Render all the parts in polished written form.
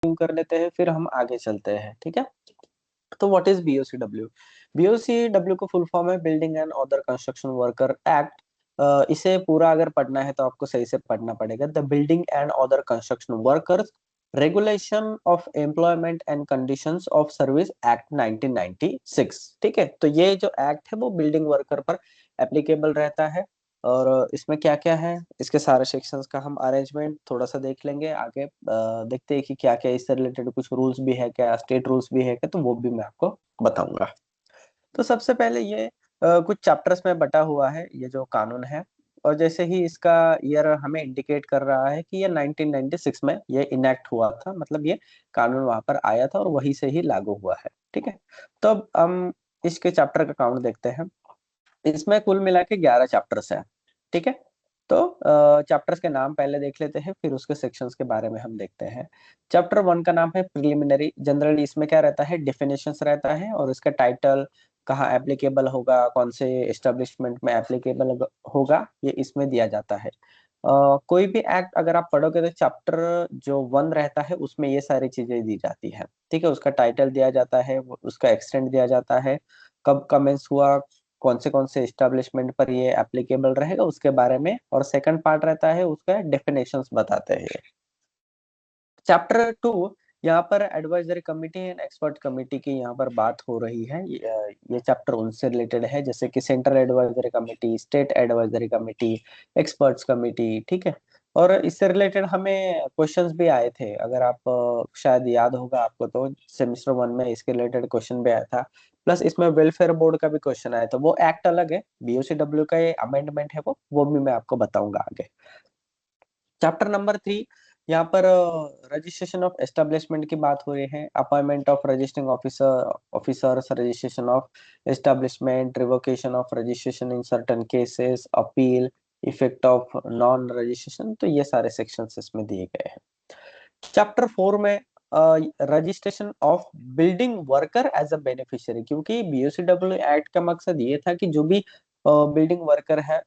Review कर लेते हैं, फिर हम आगे चलते हैं, ठीक है। तो व्हाट इज बीओसीडब्ल्यू? बीओसीडब्ल्यू को फुल फॉर्म है building and other construction worker act. इसे पूरा अगर पढ़ना है तो आपको सही से पढ़ना पड़ेगा। The building and other construction workers regulation of employment and conditions of service act 1996, ठीक है। तो ये जो एक्ट है वो बिल्डिंग वर्कर पर एप्लीकेबल रहता है। और इसमें क्या क्या है, इसके सारे सेक्शंस का हम अरेंजमेंट थोड़ा सा देख लेंगे आगे। देखते हैं कि क्या क्या इससे रिलेटेड कुछ रूल्स भी है क्या, स्टेट रूल्स भी है क्या, तो वो भी मैं आपको बताऊंगा। तो सबसे पहले ये कुछ चैप्टर्स में बटा हुआ है ये जो कानून है। और जैसे ही इसका ईयर हमें इंडिकेट कर रहा है कि ये 1996 में ये इनेक्ट हुआ था, मतलब ये कानून वहां पर आया था और वहीं से ही लागू हुआ है, ठीक है। तो अब हम इसके चैप्टर का काउंट देखते हैं। इसमें कुल मिला के 11 चैप्टर्स है, ठीक है। तो चैप्टर्स के नाम पहले देख लेते हैं, फिर उसके सेक्शंस के बारे में हम देखते हैं। चैप्टर 1 का नाम है प्रिलिमिनरी। जनरली इसमें क्या रहता है, डिफिनेशंस रहता है और इसका टाइटल, कहाँ एप्लीकेबल होगा, कौन से एस्टेब्लिशमेंट में एप्लीकेबल होगा, ये इसमें दिया जाता है। कोई भी एक्ट अगर आप पढ़ोगे तो चैप्टर जो 1 रहता है उसमें ये सारी चीजें दी जाती है, ठीक है। उसका टाइटल दिया जाता है, उसका एक्सटेंट दिया जाता है, कब कमेंस हुआ, कौन से एस्टेब्लिशमेंट पर ये एप्लीकेबल रहेगा उसके बारे में, और सेकंड पार्ट रहता है उसका डेफिनेशंस बताते हैं। चैप्टर 2, यहाँ पर advisory committee and expert committee की यहाँ पर बात हो रही है। ये चैप्टर उनसे रिलेटेड है, जैसे कि central advisory committee, state advisory committee, experts committee, ठीक है। और इससे रिलेटेड हमें क्वेश्चंस भी आए थे, अगर आप शायद याद होगा आपको, तो सेमेस्टर 1 में इसके रिलेटेड क्वेश्चन भी आया था। प्लस इसमें वेलफेयर बोर्ड का भी क्वेश्चन आया था, वो एक्ट अलग है, बीओसीडब्ल्यू का ये अमेंडमेंट है, वो भी मैं आपको बताऊंगा आगे। चैप्टर नंबर 3, यहाँ पर रजिस्ट्रेशन ऑफ एस्टेब्लिशमेंट की बात हो रही है। Appointment of registering officers, registration of establishment, revocation of registration in certain cases, appeal, effect of non registration, तो ये सारे सेक्शंस इसमें दिए गए हैं। चैप्टर 4 में registration of building worker as a beneficiary, क्योंकि बीओसीडब्ल्यू एक्ट का मकसद ये था कि जो भी बिल्डिंग वर्कर है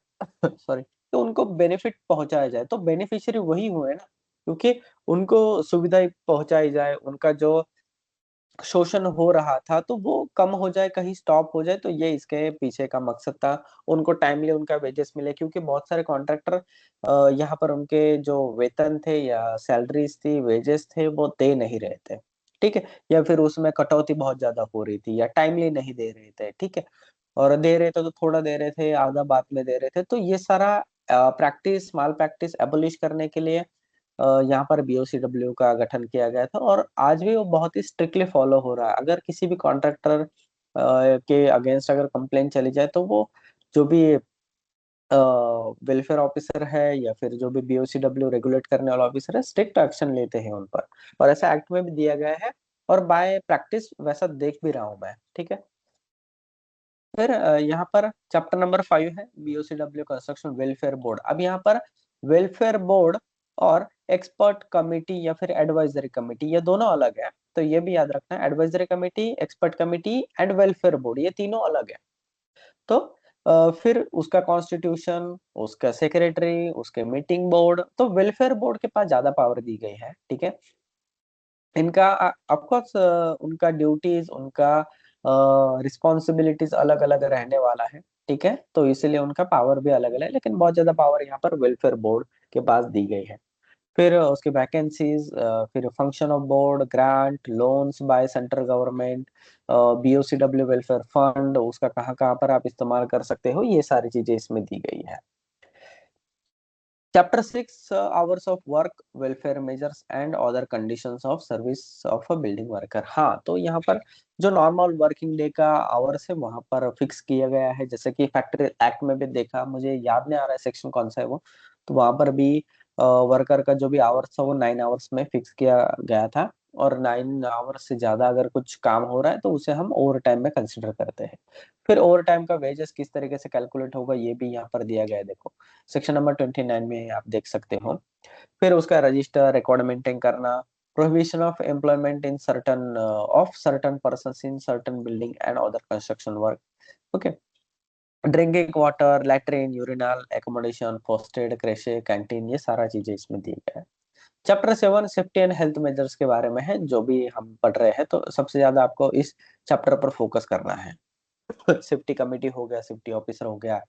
सॉरी, तो उनको बेनिफिट पहुंचाया जाए। तो बेनिफिशियरी वही हुए ना, क्योंकि उनको सुविधाएं पहुंचाई जाए, उनका जो शोषण हो रहा था तो वो कम हो जाए, कहीं स्टॉप हो जाए, तो ये इसके पीछे का मकसद था। उनको टाइमली उनका वेजेस मिले, क्योंकि बहुत सारे कॉन्ट्रैक्टर यहाँ पर उनके जो वेतन थे या सैलरीज थी, वेजेस थे, वो दे नहीं रहे थे, ठीक है। या फिर उसमें कटौती बहुत ज्यादा हो रही थी, या टाइमली नहीं दे रहे थे, ठीक है। और दे रहे थे तो थोड़ा दे रहे थे, आधा बाद में दे रहे थे, तो ये सारा प्रैक्टिस, माल प्रैक्टिस एबोलिश करने के लिए यहाँ पर बीओसीडब्ल्यू का गठन किया गया था। और आज भी वो बहुत ही स्ट्रिक्टली फॉलो हो रहा है। अगर किसी भी कॉन्ट्रैक्टर के अगेंस्ट अगर कंप्लेन चली जाए, तो वो जो भी वेलफेयर ऑफिसर है या फिर जो भी बीओसीडब्ल्यू रेगुलेट करने वाला ऑफिसर है, स्ट्रिक्ट एक्शन लेते हैं उन पर। और ऐसा एक्ट में भी दिया गया है, और बाय प्रैक्टिस वैसा देख भी रहा हूं मैं, ठीक है। फिर यहाँ पर चैप्टर नंबर 5 है बीओसीडब्ल्यू कंस्ट्रक्शन वेलफेयर बोर्ड। अब यहाँ पर वेलफेयर बोर्ड और एक्सपर्ट कमिटी या फिर एडवाइजरी कमिटी, ये दोनों अलग है। तो ये भी याद रखना है, advisory committee, expert committee and welfare board, ये तीनों अलग है। तो फिर उसका कॉन्स्टिट्यूशन, उसका सेक्रेटरी, उसके मीटिंग बोर्ड, तो वेलफेयर बोर्ड के पास ज्यादा पावर दी गई है, ठीक है। इनका ऑफकोर्स उनका ड्यूटीज, उनका रिस्पॉन्सिबिलिटीज अलग अलग रहने वाला है, ठीक है। तो इसीलिए उनका पावर भी अलग अलग है, लेकिन बहुत ज्यादा पावर यहाँ पर वेलफेयर बोर्ड के पास दी गई है। फिर उसकी वैकेंसीज, फिर function of board, grant, loans by central government, BOCW welfare fund, उसका कहाँ कहाँ पर आप इस्तेमाल कर सकते हो, ये सारी चीजें इसमें दी गई है। Chapter 6, hours of work, welfare measures and other conditions of service of a building worker. हाँ, तो यहाँ पर जो नॉर्मल वर्किंग डे का आवर्स है वहां पर फिक्स किया गया है, जैसे कि फैक्ट्री एक्ट में भी देखा, मुझे याद नहीं आ रहा है सेक्शन कौन सा है वो। तो वहां पर भी वर्कर का जो भी आवर्स था वो 9 आवर्स में फिक्स किया गया था। और 9 आवर्स से ज्यादा अगर कुछ काम हो रहा है तो उसे हम ओवर टाइम में कंसिडर करते हैं। फिर ओवर टाइम का वेजेस किस तरीके से कैलकुलेट होगा, ये भी यहाँ पर दिया गया है, देखो सेक्शन नंबर 29 में आप देख सकते हो। फिर उसका रजिस्टर, रिकॉर्ड मेंटेन करना, prohibition of employment in certain of certain persons in certain building and other construction work, okay. Drinking water, latrine, urinal, accommodation, first aid, crochet, canteen, ये सारा चीजें इसमें दी गया है। Chapter 7 safety and health measures के बारे में है, जो भी हम पढ़ रहे हैं, तो सबसे ज्यादा आपको इस चैप्टर पर फोकस करना है। सेफ्टी कमेटी हो गया, सेफ्टी ऑफिसर हो गया।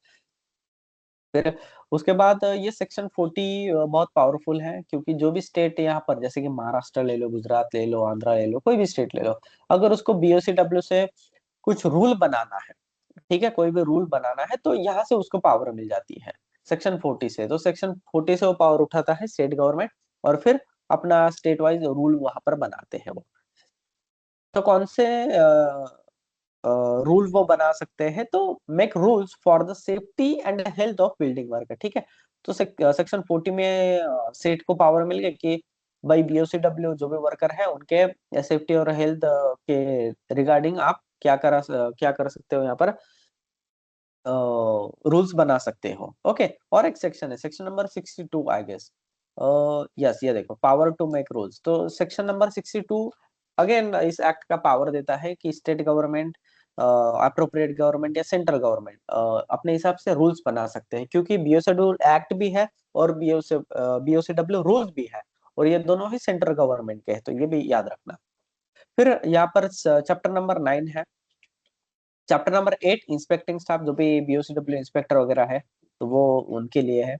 फिर उसके बाद ये सेक्शन 40 बहुत पावरफुल है, क्योंकि जो भी स्टेट यहाँ पर, जैसे कि महाराष्ट्र ले लो, गुजरात ले लो, आंध्रा ले लो, कोई भी स्टेट ले लो, अगर उसको बीओसीडब्ल्यू से कुछ रूल बनाना है, ठीक है, कोई भी रूल बनाना है, तो यहाँ से उसको पावर मिल जाती है सेक्शन 40 से। तो सेक्शन 40 से वो पावर उठाता है स्टेट गवर्नमेंट, और फिर अपना स्टेट वाइज रूल वहां पर बनाते हैं वो। तो कौन से रूल वो बना सकते हैं? तो make rules for the safety and health of building worker, ठीक है। तो सेक्शन 40 में सेट को पावर मिल गया कि भाई बीओसीडब्ल्यू जो भी वर्कर है, उनके सेफ्टी और हेल्थ के रिगार्डिंग आप क्या कर सकते हो यहाँ पर, रूल्स बना सकते हो। ओके, और एक सेक्शन है, section number 62 I guess. Yes, ये देखो, पावर टू मेक रूल्स। तो सेक्शन नंबर 62 अगेन इस एक्ट का पावर देता है कि स्टेट गवर्नमेंट, अप्रोप्रिएट गवर्नमेंट या सेंट्रल गवर्नमेंट अपने हिसाब से रूल्स बना सकते हैं, क्योंकि बीओसीडब्ल्यू एक्ट भी है और बीओसीडब्ल्यू रूल्स भी है, और ये दोनों ही सेंट्रल गवर्नमेंट के हैं, तो ये भी याद रखना। फिर यहाँ पर चैप्टर नंबर 9 है। चैप्टर नंबर 8 इंस्पेक्टिंग स्टाफ, जो भी बीओसीडब्ल्यू इंस्पेक्टर वगैरह है, तो वो उनके लिए है।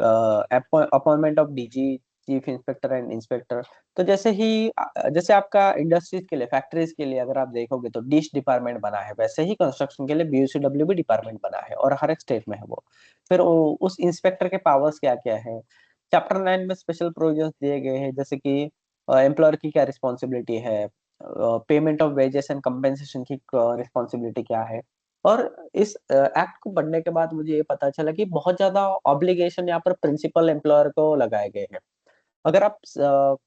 Appointment of DG, chief inspector and inspector. तो जैसे आपका इंडस्ट्रीज के लिए, फैक्ट्रीज के लिए अगर आप देखोगे तो डिश डिपार्टमेंट बना है, वैसे ही कंस्ट्रक्शन के लिए बीओसीडब्ल्यू भी डिपार्टमेंट बना है, और हर एक स्टेट में है वो। फिर उस इंस्पेक्टर के पावर्स क्या क्या है? चैप्टर 9 में स्पेशल प्रोविजंस दिए गए हैं, जैसे कि एम्प्लॉयर की क्या रिस्पॉन्सिबिलिटी है, payment of wages and compensation की रिस्पॉन्सिबिलिटी क्या है। और इस एक्ट को पढ़ने के बाद मुझे ये पता चला कि बहुत ज्यादा ऑब्लिगेशन यहाँ पर प्रिंसिपल एम्प्लॉयर को लगाए गए हैं। अगर आप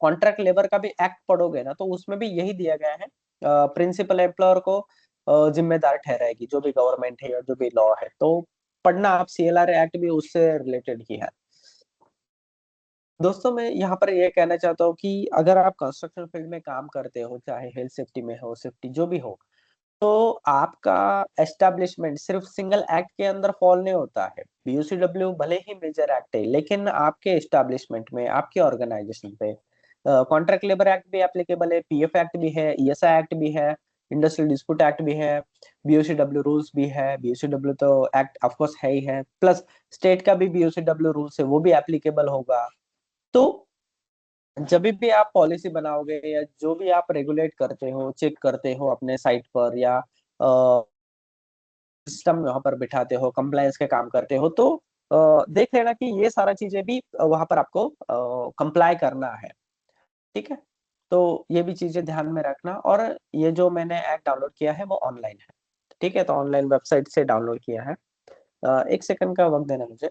कॉन्ट्रैक्ट लेबर का भी एक्ट पढ़ोगे ना, तो उसमें भी यही दिया गया है, प्रिंसिपल एम्प्लॉयर को जिम्मेदार ठहराएगी, जो भी गवर्नमेंट है या जो भी लॉ है। तो पढ़ना आप, सीएलआर एक्ट भी उससे रिलेटेड ही है। दोस्तों, मैं यहाँ पर ये कहना चाहता हूँ कि अगर आप कंस्ट्रक्शन फील्ड में काम करते हो, चाहे हेल्थ सेफ्टी में हो, सेफ्टी जो भी हो, तो आपका एस्टेब्लिशमेंट सिर्फ सिंगल एक्ट के अंदर फॉल नहीं होता है। बीयूसीडब्ल्यू भले ही मेजर एक्ट है, लेकिन आपके एस्टेब्लिशमेंट में, आपके ऑर्गेनाइजेशन पे कॉन्ट्रैक्ट लेबर एक्ट भी एप्लीकेबल है, पीएफ एक्ट भी है, ईएसआई एक्ट भी है, इंडस्ट्रियल डिस्प्यूट एक्ट भी है, बीओसीडब्ल्यू रूल्स भी है। बीओसीडब्ल्यू तो एक्ट ऑफ कोर्स है ही है, प्लस स्टेट का भी बीओसीडब्ल्यू रूल्स है, वो भी एप्लीकेबल होगा। तो जब भी आप पॉलिसी बनाओगे, या जो भी आप रेगुलेट करते हो, चेक करते हो अपने साइट पर, या सिस्टम वहां पर बिठाते हो, कंप्लायंस के काम करते हो, तो देख लेना कि ये सारा चीजें भी वहां पर आपको कंप्लाई करना है, ठीक है। तो ये भी चीजें ध्यान में रखना। और ये जो मैंने ऐप डाउनलोड किया है वो ऑनलाइन है, ठीक है, तो ऑनलाइन वेबसाइट से डाउनलोड किया है। एक सेकंड का वक्त देना मुझे।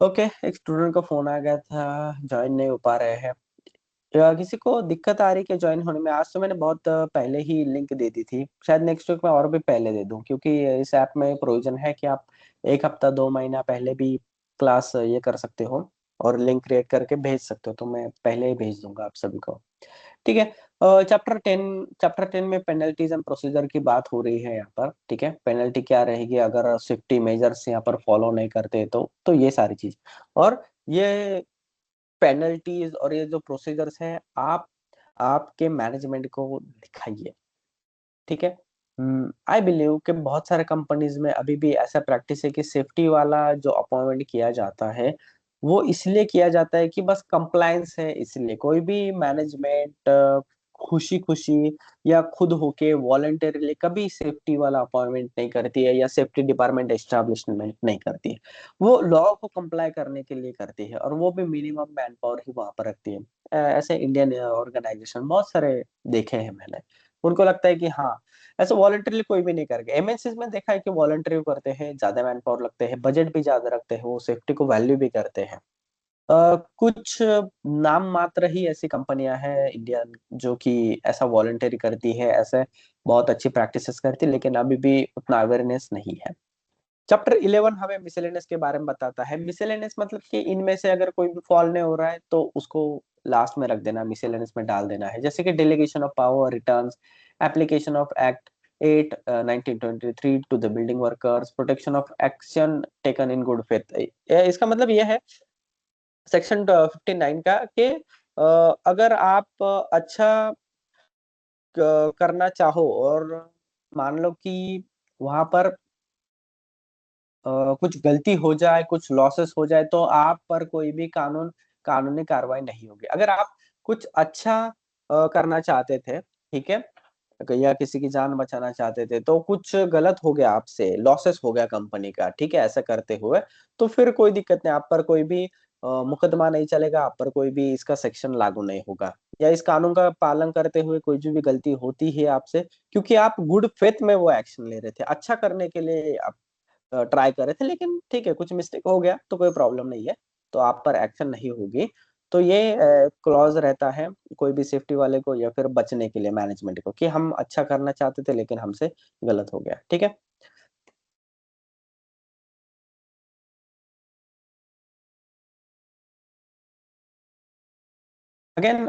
ओके, एक स्टूडेंट का फोन आ गया था, ज्वाइन नहीं हो पा रहे हैं। या किसी को दिक्कत आ रही है ज्वाइन होने में? आज तो मैंने बहुत पहले ही लिंक दे दी थी, शायद नेक्स्ट वीक में और भी पहले दे दूं, क्योंकि इस ऐप में प्रोविजन है कि आप एक हफ्ता 2 महीना पहले भी क्लास ये कर सकते हो, और लिंक क्रिएट करके भेज सकते हो। तो मैं पहले ही भेज दूंगा आप सभी को, ठीक है। चैप्टर 10 में पेनल्टीज एंड प्रोसीजर की बात हो रही है यहाँ पर, ठीक है। पेनल्टी क्या रहेगी अगर सेफ्टी मेजर्स यहाँ पर फॉलो नहीं करते, तो ये सारी चीज। और ये पेनल्टीज और ये जो प्रोसीजर्स है, आप आपके मैनेजमेंट को दिखाइए, ठीक है। आई बिलीव कि बहुत सारे कंपनीज में अभी भी ऐसा प्रैक्टिस है कि सेफ्टी वाला जो अपॉइंटमेंट किया जाता है, वो इसलिए किया जाता है कि बस कंप्लायंस है, इसलिए कोई भी मैनेजमेंट खुशी खुशी या खुद होके वॉलंटरीली कभी सेफ्टी वाला अपॉइंटमेंट नहीं करती है, या सेफ्टी डिपार्टमेंट एस्टेब्लिशमेंट नहीं करती है। वो लॉ को कंप्लाई करने के लिए करती है, और वो भी मिनिमम मैन पावर ही वहां पर रखती है। ऐसे इंडियन ऑर्गेनाइजेशन बहुत सारे देखे हैं मैंने। उनको लगता है कि हाँ, ऐसे वॉलंटरीली कोई भी नहीं करेगा। एमएनसीज में देखा है कि वॉलंटरी करते हैं, ज्यादा मैन पावर लगते हैं, बजट भी ज्यादा रखते हैं, वो सेफ्टी को वैल्यू भी करते हैं। कुछ नाम मात्र ही ऐसी कंपनियां हैं इंडिया जो कि ऐसा वॉलंटरी करती है, ऐसे बहुत अच्छी प्रैक्टिसेस करती है, लेकिन अभी भी उतना अवेयरनेस नहीं है। चैप्टर 11 हमें मिसेलेनियस के बारे में बताता है। मिसेलेनियस मतलब कि इनमें से अगर कोई भी फॉल नहीं हो रहा है तो उसको लास्ट में रख देना, मिसेलेनियस में डाल देना है। जैसे कि delegation of power, returns, application of act 8 1923 to the building workers, protection of action taken in good faith. इसका मतलब यह है सेक्शन 59 का कि अगर आप अच्छा करना चाहो और मान लो कि वहां पर कुछ गलती हो जाए, कुछ लॉसेस हो जाए, तो आप पर कोई भी कानूनी कार्रवाई नहीं होगी। अगर आप कुछ अच्छा करना चाहते थे, ठीक है, या किसी की जान बचाना चाहते थे, तो कुछ गलत हो गया, आपसे लॉसेस हो गया कंपनी का, ठीक है, ऐसा करते हुए, तो फिर कोई दिक्कत नहीं, आप पर कोई भी मुकदमा नहीं चलेगा, आप पर कोई भी इसका सेक्शन लागू नहीं होगा। या इस कानून का पालन करते हुए कोई जो भी गलती होती है आपसे, क्योंकि आप गुड फेथ में वो एक्शन ले रहे थे, अच्छा करने के लिए आप ट्राई कर रहे थे, लेकिन ठीक है, कुछ मिस्टेक हो गया तो कोई प्रॉब्लम नहीं है, तो आप पर एक्शन नहीं होगी। तो ये क्लॉज रहता है कोई भी सेफ्टी वाले को या फिर बचने के लिए मैनेजमेंट को, कि हम अच्छा करना चाहते थे लेकिन हमसे गलत हो गया, ठीक है। अगेन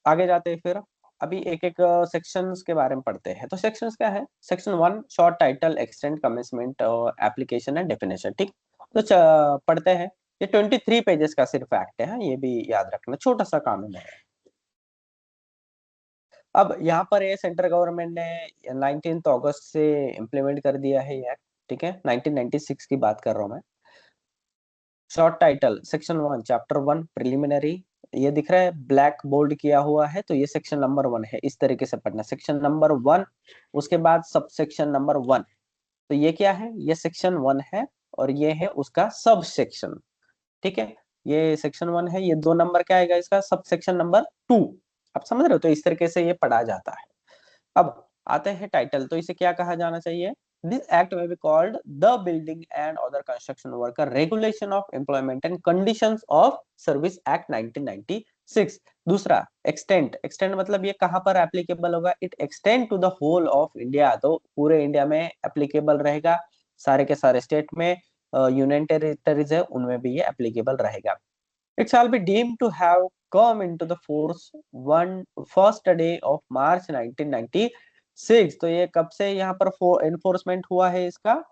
आगे जाते हैं फिर। अभी एक एक सेक्शंस के बारे में पढ़ते हैं। तो सेक्शंस क्या है? Section 1 short title, extend, commitment, application and definition, ठीक। तो पढ़ते हैं। ये 23 पेजेस का सिर्फ एक्ट है, हाँ, ये भी याद रखना, छोटा सा कानून है। अब यहाँ पर ये सेंट्रल गवर्नमेंट ने 19 अगस्त से इम्प्लीमेंट कर दिया है ये एक्ट, ठीक है, 1996 की बात कर रहा हूँ मैं। Short title section 1 chapter 1 preliminary, ये दिख रहा है ब्लैक बोल्ड किया हुआ है, तो ये सेक्शन नंबर 1 है, इस तरीके से पढ़ना, सेक्शन नंबर 1, उसके बाद सब सेक्शन नंबर 1। तो ये क्या है? ये सेक्शन 1 है और ये है उसका सब सेक्शन, ठीक है। ये सेक्शन 1 है, ये 2 नंबर क्या आएगा इसका? Sub section number 2। आप समझ रहे हो? तो इस तरीके से ये पढ़ा जाता है। अब आते हैं टाइटल, तो इसे क्या कहा जाना चाहिए? दिस एक्ट में be called the building and other construction worker regulation of employment and conditions of service act 1996। दूसरा, एक्सटेंड, एक्सटेंड मतलब ये कहां पर एप्लीकेबल होगा? It extend to the whole of India, तो पूरे इंडिया में एप्लीकेबल रहेगा, सारे के सारे स्टेट में, यूनियन टेरिटरीज है उनमें भी ये एप्लीकेबल रहेगा। It shall be deemed to have come into the force one first day of March 1996। तो ये कब से यहाँ पर एनफोर्समेंट हुआ है इसका?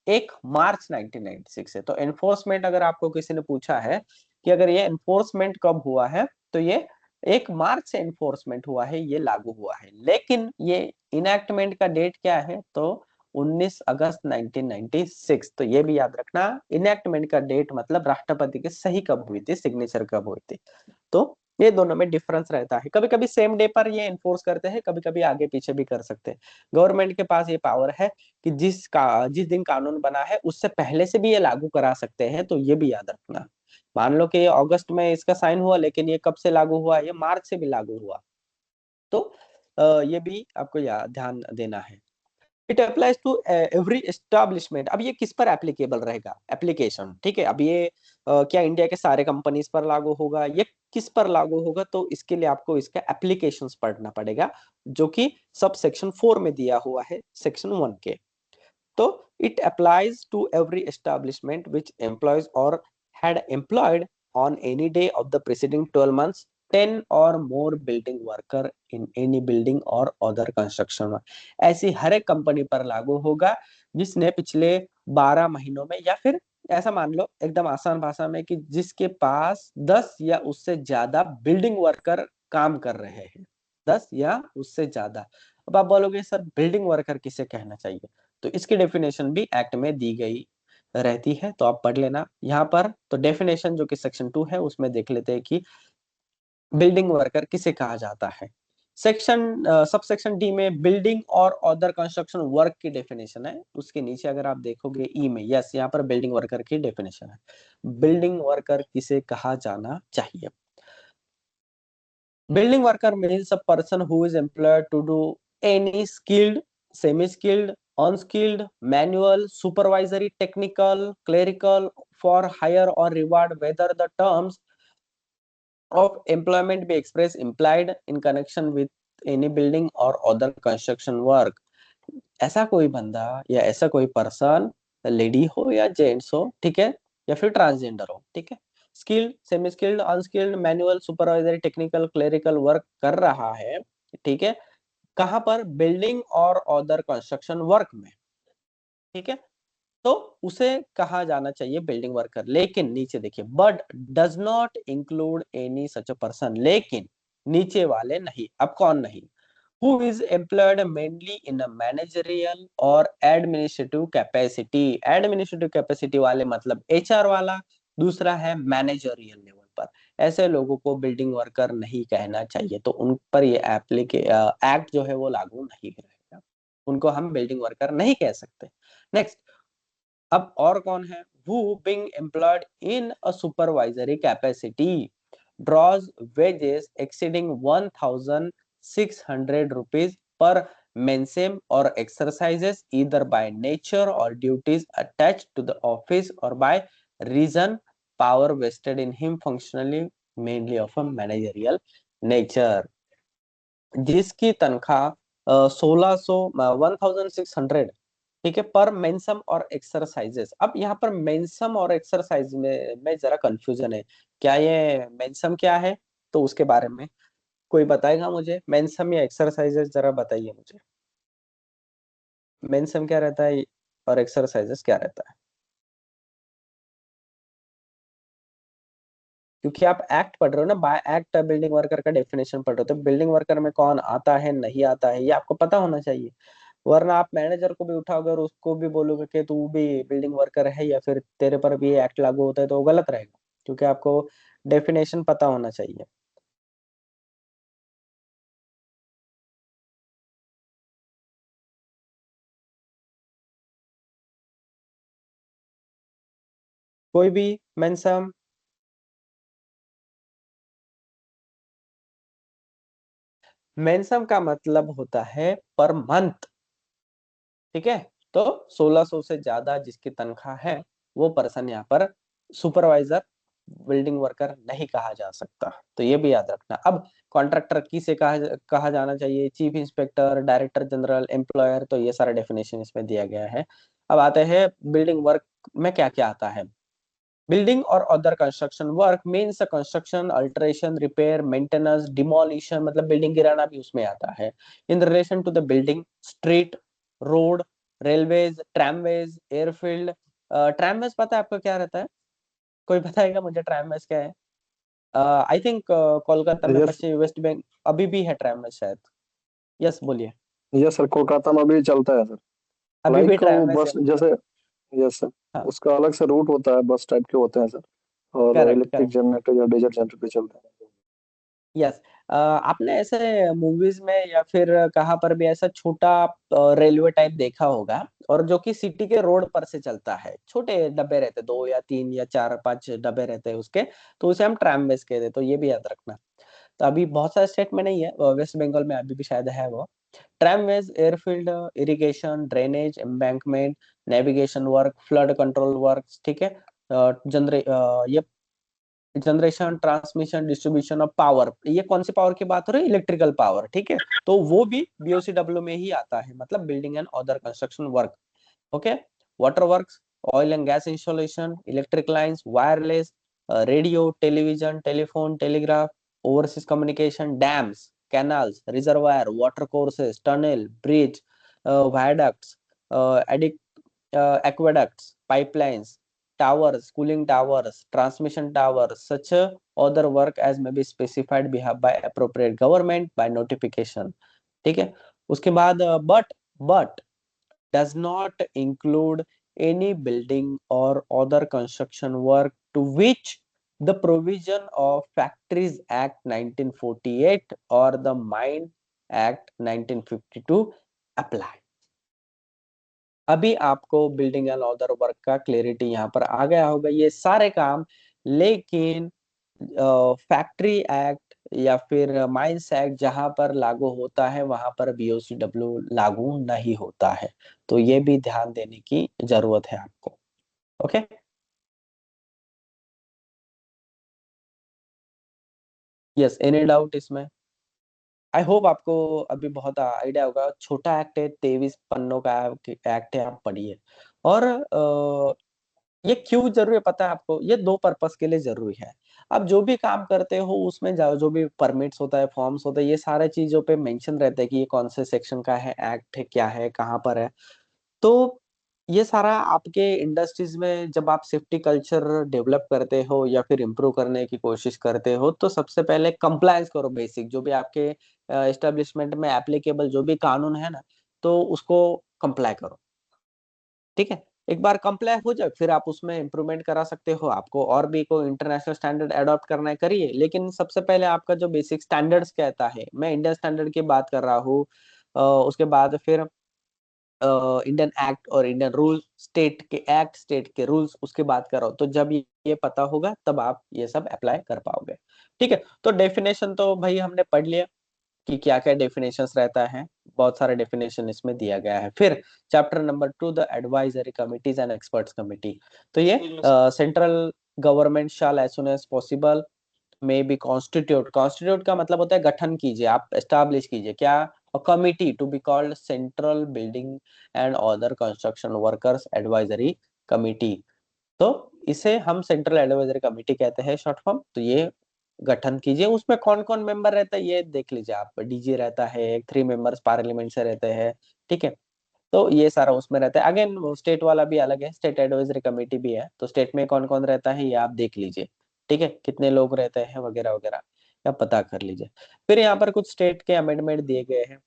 1 मार्च 1996 से। तो एनफोर्समेंट अगर आपको किसी ने पूछा है कि अगर ये एनफोर्समेंट कब हुआ है, तो ये 1 मार्च से एनफोर्समेंट हुआ है, ये लागू हुआ है। लेकिन ये इनएक्टमेंट का डेट क्या है? तो 19 अगस्त 1996। तो ये भी याद रखना, इनएक्टमेंट का डेट मतलब राष्ट्रपति की सही कब हुई थी, सिग्नेचर कब हुई थी। तो ये दोनों में डिफरेंस रहता है, कभी कभी सेम डे पर ये एनफोर्स करते हैं, कभी कभी आगे पीछे भी कर सकते हैं। गवर्नमेंट के पास ये पावर है कि जिस दिन कानून बना है उससे पहले से भी ये लागू करा सकते हैं, तो ये भी याद रखना। मान लो कि ये अगस्त में इसका साइन हुआ, लेकिन ये कब से लागू हुआ? ये मार्च से भी लागू हुआ। तो ये भी आपको ध्यान देना है। It applies to every establishment. अब ये किस पर एप्लीकेबल रहेगा? एप्लीकेशन, ठीक है। अब ये क्या इंडिया के सारे कंपनीज पर लागू होगा? ये किस पर लागू होगा? तो इसके लिए आपको इसका एप्लीकेशंस पढ़ना पड़ेगा, जो कि सब सेक्शन 4 में दिया हुआ है सेक्शन 1 के। तो it applies to every establishment which employs or had employed on any day of the preceding 12 months 10 or more building worker in any building or other construction। ऐसी हर एक कंपनी पर लागू होगा जिसने पिछले 12 महीनों में, या फिर ऐसा मान लो एकदम आसान भाषा में, कि जिसके पास 10 या उससे ज्यादा बिल्डिंग वर्कर काम कर रहे हैं, 10 या उससे ज्यादा। अब आप बोलोगे सर बिल्डिंग वर्कर किसे कहना चाहिए? तो इसकी डेफिनेशन भी एक्ट में दी गई रहती है, तो आप पढ़ लेना यहाँ पर। तो डेफिनेशन जो कि सेक्शन 2 है उसमें देख लेते हैं कि बिल्डिंग वर्कर किसे कहा जाता है। सेक्शन सब सेक्शन डी में बिल्डिंग और अदर कंस्ट्रक्शन वर्क की डेफिनेशन है, उसके नीचे अगर आप देखोगे ई में, यस, यहाँ पर बिल्डिंग वर्कर की डेफिनेशन है। बिल्डिंग वर्कर किसे कहा जाना चाहिए? Building worker means a person who is employed to do any skilled, semi-skilled, unskilled, manual, supervisory, technical, clerical, for hire or reward, whether the terms of employment be expressed implied in connection with any building or other construction work. ऐसा कोई बंदा या ऐसा कोई person, lady हो या gents हो, ठीक है, या फिर ट्रांसजेंडर हो, ठीक है, skilled, semi skilled, unskilled, manual, supervisory, technical, clerical work कर रहा है, ठीक है, कहां पर, बिल्डिंग और अदर कंस्ट्रक्शन वर्क में, ठीक है, तो उसे कहा जाना चाहिए बिल्डिंग वर्कर। लेकिन नीचे देखिए, but does not include any such a person, लेकिन नीचे वाले नहीं। अब कौन नहीं? who is employed mainly in a managerial or administrative capacity। administrative capacity वाले मतलब HR वाला, दूसरा है मैनेजरियल लेवल पर। ऐसे लोगों को बिल्डिंग वर्कर नहीं कहना चाहिए, तो उन पर ये एक्ट जो है वो लागू नहीं रहेगा, उनको हम बिल्डिंग वर्कर नहीं कह सकते। नेक्स्ट, अब और कौन है? who being employed in a supervisory capacity draws wages exceeding 1600 rupees per mensem or exercises either by nature or duties attached to the office or by reason power vested in him functionally mainly of a managerial nature। जिसकी तनख्वाह 1600 1600, ठीक है, पर मेंसम और exercises. अब यहाँ पर मेंसम और एक्सरसाइज में जरा कंफ्यूजन है, क्या ये मेंसम क्या है, तो उसके बारे में कोई बताएगा मुझे? मेंसम या एक्सरसाइजेस जरा बताइए मुझे, मेंसम क्या रहता है और एक्सरसाइजेस क्या रहता है? क्योंकि आप एक्ट पढ़ रहे हो ना, बाय एक्ट बिल्डिंग वर्कर का डेफिनेशन पढ़ रहे हो, तो बिल्डिंग वर्कर में कौन आता है नहीं आता है ये आपको पता होना चाहिए, वरना आप मैनेजर को भी उठाओगे और उसको भी बोलोगे कि तू भी बिल्डिंग वर्कर है या फिर तेरे पर भी एक्ट लागू होता है, तो वो गलत रहेगा, क्योंकि आपको डेफिनेशन पता होना चाहिए। कोई भी मेंशन। मेंशन का मतलब होता है पर मंथ, ठीक है, तो 1600 से ज्यादा जिसकी तनख्वाह है वो पर्सन यहाँ पर सुपरवाइजर, बिल्डिंग वर्कर नहीं कहा जा सकता, तो ये भी याद रखना। अब कॉन्ट्रैक्टर किसे कहा जाना चाहिए? Chief inspector, director general, employer, तो ये सारा डेफिनेशन इसमें दिया गया है। अब आते हैं बिल्डिंग वर्क में क्या क्या आता है। बिल्डिंग और other construction work means construction, alteration, repair, maintenance, demolition, मतलब बिल्डिंग गिराना भी उसमें आता है। In relation to the building, street, road, railways, tramways, airfield. Tramways पता है आपको क्या रहता है? कोई बताएगा मुझे ट्रैमवेज क्या है? आई थिंक कोलकाता में, यस, पश्चिमी वेस्ट बंगाल अभी भी है ट्रैमवेज शायद। यस बोलिए। यस सर, कोलकाता में भी चलता है सर। अभी भी लाइक वो ट्रैमवेज है बस मतलब। जैसे, यस सर, हाँ, उसका अलग से रूट होता है, बस टाइप के होते हैं सर, और करेक्ट इलेक्ट्रिक करेक्ट। जनरेटर या डीजल जनरेटर पे चलते हैं। यस। आपने ऐसे मूवीज में या फिर कहाँ पर भी ऐसा छोटा रेलवे टाइप देखा होगा, और जो कि सिटी के रोड पर से चलता है, छोटे डब्बे रहते, दो या तीन या चार पांच डब्बे रहते हैं उसके, तो उसे हम ट्रामवेज कहते हैं, तो ये भी याद रखना। तो अभी बहुत सारे स्टेट में नहीं है, वेस्ट बंगाल में अभी भी शायद है वो। Tramways, airfield, irrigation, drainage, embankment, navigation work, flood control work, ठीक है, ये generation, transmission, distribution of power, ये कौन सी पावर की बात हो रही है? इलेक्ट्रिकल पावर, ठीक है, तो वो भी बीओसीडब्ल्यू में ही आता है, मतलब building and other construction work. Okay. Water works, oil and gas installation, electric lines, wireless, radio, television, telephone, telegraph, overseas communication, dams, canals, reservoir, water courses, tunnel, bridge, viaducts, aqueducts, pipelines, towers, cooling towers, transmission towers, such other work as may be specified behalf by appropriate government by notification। ठीक है, उसके बाद but does not include any building or other construction work to which the provision of Factories Act 1948 or the Mine Act 1952 apply। अभी आपको building and other work का clarity यहाँ पर आ गया होगा, ये सारे काम। लेकिन फैक्ट्री एक्ट या फिर माइंस एक्ट जहां पर लागू होता है वहां पर बीओसीडब्ल्यू लागू नहीं होता है। तो ये भी ध्यान देने की जरूरत है आपको। ओके। यस, एनी डाउट इसमें? आई होप आपको अभी बहुत आइडिया होगा। छोटा एक्ट है, 23 पन्नों का एक्ट है, आप पढ़िए। और ये क्यों जरूरी है पता है आपको? ये दो पर्पस के लिए जरूरी है। अब जो भी काम करते हो उसमें जो भी परमिट्स होता है, फॉर्म्स होता है, ये सारे चीजों पे मेंशन रहता है कि ये कौन से सेक्शन का है, एक्ट है, क्या है, कहाँ पर है। तो ये सारा आपके इंडस्ट्रीज में जब आप सेफ्टी कल्चर डेवलप करते हो या फिर इम्प्रूव करने की कोशिश करते हो, तो सबसे पहले कंप्लायंस करो। बेसिक जो भी आपके एस्टेब्लिशमेंट में एप्लीकेबल जो भी कानून है ना, तो उसको कंप्लाई करो। ठीक है। एक बार कंप्लाई हो जाए फिर आप उसमें इम्प्रूवमेंट करा सकते हो। आपको और भी कोई इंटरनेशनल स्टैंडर्ड अडॉप्ट करना है, करिए। लेकिन सबसे पहले आपका जो बेसिक स्टैंडर्ड्स कहता है, मैं इंडियन स्टैंडर्ड की बात कर रहा हूँ। उसके बाद फिर इंडियन एक्ट और इंडियन रूल, स्टेट के एक्ट, स्टेट के रूल्स, उसके बात करो। तो जब ये पता होगा तब आप ये सब अप्लाई कर पाओगे। ठीक है। तो डेफिनेशन तो भाई हमने पढ़ लिया कि क्या क्या डेफिनेशंस रहता है। बहुत सारे डेफिनेशन इसमें दिया गया है। फिर chapter number 2, the advisory committees and experts committee. तो ये central government shall as soon as possible may be constitute. Constitute का मतलब होता है गठन कीजिए, आप एस्टैब्लिश कीजिए क्या? A committee to be called central building and other construction workers advisory committee. तो इसे हम सेंट्रल एडवाइजरी कमिटी कहते हैं, शॉर्ट फॉर्म। तो ये गठन कीजिए। उसमें कौन कौन मेंबर रहता है ये देख लीजिए आप। डीजी रहता है, 3 मेंबर्स पार्लियामेंट से रहते हैं। ठीक है। तो ये सारा उसमें रहता है। अगेन वो स्टेट वाला भी अलग है, स्टेट एडवाइजरी कमेटी भी है। तो स्टेट में कौन कौन रहता है ये आप देख लीजिए। ठीक है, कितने लोग रहते हैं वगैरह वगैरह, या पता कर लीजिए। फिर यहाँ पर कुछ स्टेट के अमेंडमेंट दिए गए हैं।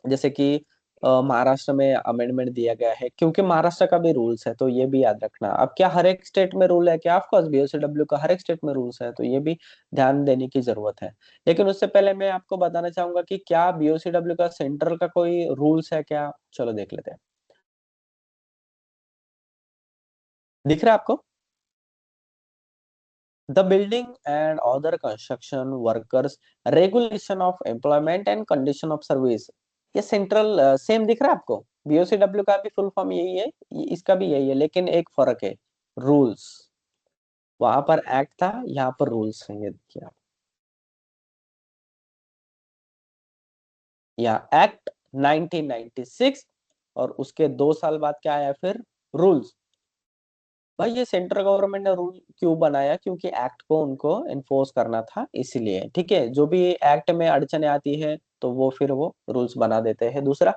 जैसे कि महाराष्ट्र में अमेंडमेंट दिया गया है, क्योंकि महाराष्ट्र का भी रूल्स है, तो ये भी याद रखना। अब क्या हर एक स्टेट में रूल है क्या? ऑफकोर्स बीओसीडब्ल्यू का हर एक स्टेट में रूल्स है, तो ये भी ध्यान देने की जरूरत है। लेकिन उससे पहले मैं आपको बताना चाहूंगा कि क्या बीओसीडब्ल्यू का सेंट्रल का कोई रूल्स है क्या? चलो देख लेते हैं। दिख रहा है आपको? The building and other construction workers regulation of employment and condition of service. ये सेंट्रल सेम दिख रहा है आपको? बीओसीडब्ल्यू का भी फुल फॉर्म यही है, इसका भी यही है, लेकिन एक फर्क है, रूल्स। वहां पर एक्ट था, यहाँ पर रूल्स है। ये देखिए आप, यहाँ एक्ट 1996, और उसके 2 साल बाद क्या आया फिर? रूल्स। भाई ये सेंट्रल गवर्नमेंट ने रूल क्यों बनाया? क्योंकि एक्ट को उनको इन्फोर्स करना था, इसलिए। ठीक है। जो भी एक्ट में अड़चने आती है तो वो फिर वो रूल्स बना देते हैं। दूसरा,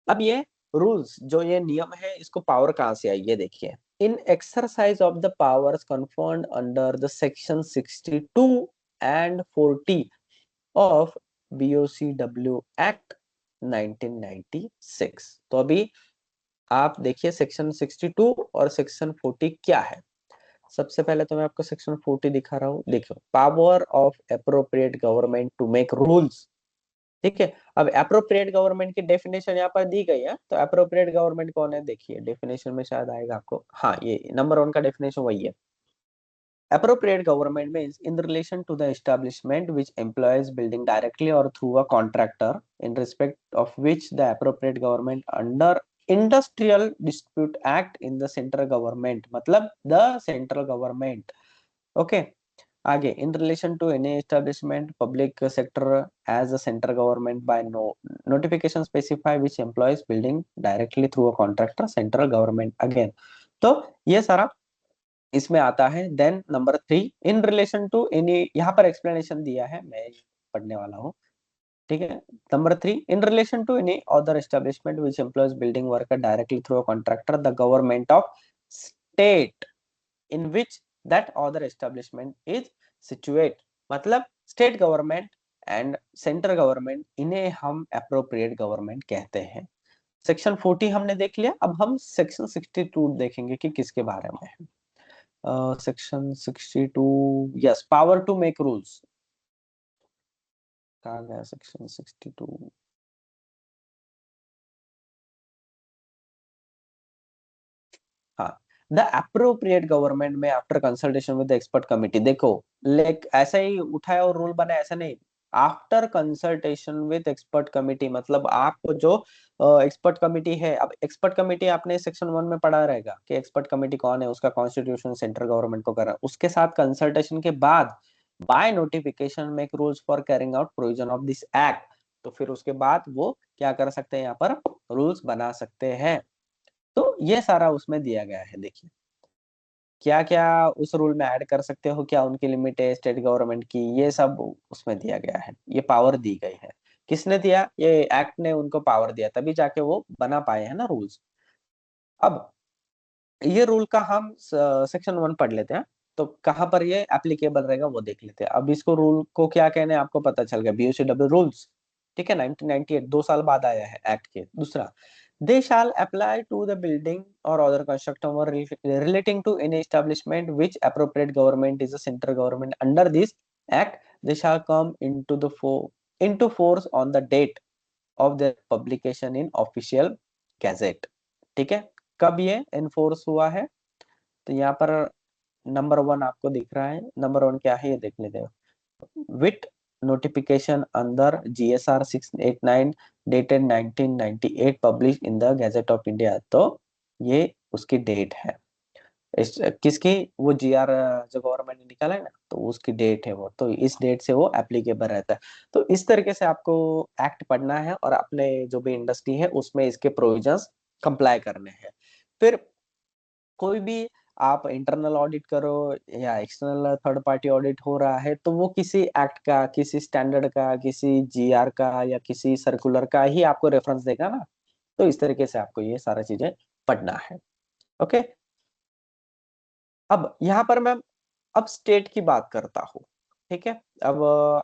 अब ये रूल्स जो ये नियम है, इसको पावर कहाँ से आई ये देखिए। In exercise of the powers conferred under the section 62 and 40 of BOCW act 1996। तो अभी आप देखिए सेक्शन 62 और सेक्शन 40 क्या है। सबसे पहले तो मैं आपको सेक्शन 40 दिखा रहा हूँ। देखो, power of appropriate government to make rules. ठीक है। अब अप्रोप्रिएट गवर्नमेंट की डेफिनेशन यहाँ पर दी गई है। तो अप्रोप्रिएट गवर्नमेंट कौन है? देखिए डेफिनेशन में शायद आएगा आपको। हाँ, ये नंबर 1 का डेफिनेशन वही है। Appropriate government means in relation to the establishment which employs building directly or through a contractor, in respect of which the appropriate government under Industrial Dispute Act in the central government, मतलब the central government. Okay. आगे, in relation to any establishment public sector as a central government by no notification specify which employs building directly through a contractor, central government again। तो ये सारा इसमें आता है। Then number 3, in relation to any, यहाँ पर explanation दिया है, मैं पढ़ने वाला हूँ। ठीक है। Number 3, in relation to any other establishment which employs building worker directly through a contractor, the government of state in which that other establishment is situate. मतलब state government and central government, इन्हें हम appropriate government कहते हैं। Section 40 हमने देख लिया। अब हम सेक्शन 62 देखेंगे कि किसके बारे में है। Section 62, yes, power to make rules. कहा गया सेक्शन 62? हाँ, the appropriate government may after consultation with expert committee, देखो ऐसा ही उठाया और रूल बना, ऐसा नहीं, after consultation with expert committee, मतलब आपको जो एक्सपर्ट कमिटी है, अब एक्सपर्ट कमिटी आपने सेक्शन 1 में पढ़ा रहेगा कि एक्सपर्ट कमिटी कौन है, उसका कॉन्स्टिट्यूशन सेंट्रल गवर्नमेंट को करा, उसके साथ कंसल्टेशन के बाद by notification make rules for carrying out provision of this act, तो फिर उसके बाद वो क्या कर सकते हैं, यहाँ पर रूल्स बना सकते हैं। तो ये सारा उसमें दिया गया है, देखिए क्या क्या उस रूल में ऐड कर सकते हो, क्या उनकी लिमिट है स्टेट गवर्नमेंट की, ये सब उसमें दिया गया है, ये पावर दी गई है। किसने दिया, ये एक्ट ने उनको पावर दिया, तभी जाके वो बना पाए हैं ना रूल्स। अब ये रूल का हम सेक्शन 1 पढ़ लेते हैं, तो कहाँ पर ये एप्लीकेबल रहेगा वो देख लेते हैं। अब इसको रूल को क्या कहने हैं आपको पता चल गया, बीओसीडब्ल्यू रूल्स, ठीक है, 1998, 2 साल बाद आया है एक्ट के। दूसरा, they shall apply to the building और other construction relating to any establishment which appropriate government is a central government under this act, they shall come into force on the date of their publication in official gazette, ठीक है। कब ये enforce हुआ है, तो यहाँ पर number 1 आपको दिख रहा है, नंबर 1 क्या है ये देख लेते हैं, विट नोटिफिकेशन अंदर GSR 689 dated 1998 publish in the gadget of India, तो ये उसकी डेट है, इस किसकी, वो GR जो गवर्नमेंट ने निकाला है ना, तो उसकी डेट है वो, तो इस डेट से वो एप्लीकेबल रहता है। तो इस तरीके से आपको एक्ट पढ़ना है और अपने जो भी इंडस्ट्री है उसमें इसके प्रोविजंस कंप्लाई करने हैं। फिर कोई भी आप इंटरनल ऑडिट करो या एक्सटर्नल थर्ड पार्टी ऑडिट हो रहा है, तो वो किसी एक्ट का, किसी स्टैंडर्ड का, किसी GR का या किसी सर्कुलर का ही आपको रेफरेंस देगा ना। तो इस तरीके से आपको ये सारा चीजें पढ़ना है। ओके, अब यहाँ पर मैं अब स्टेट की बात करता हूँ, ठीक है। अब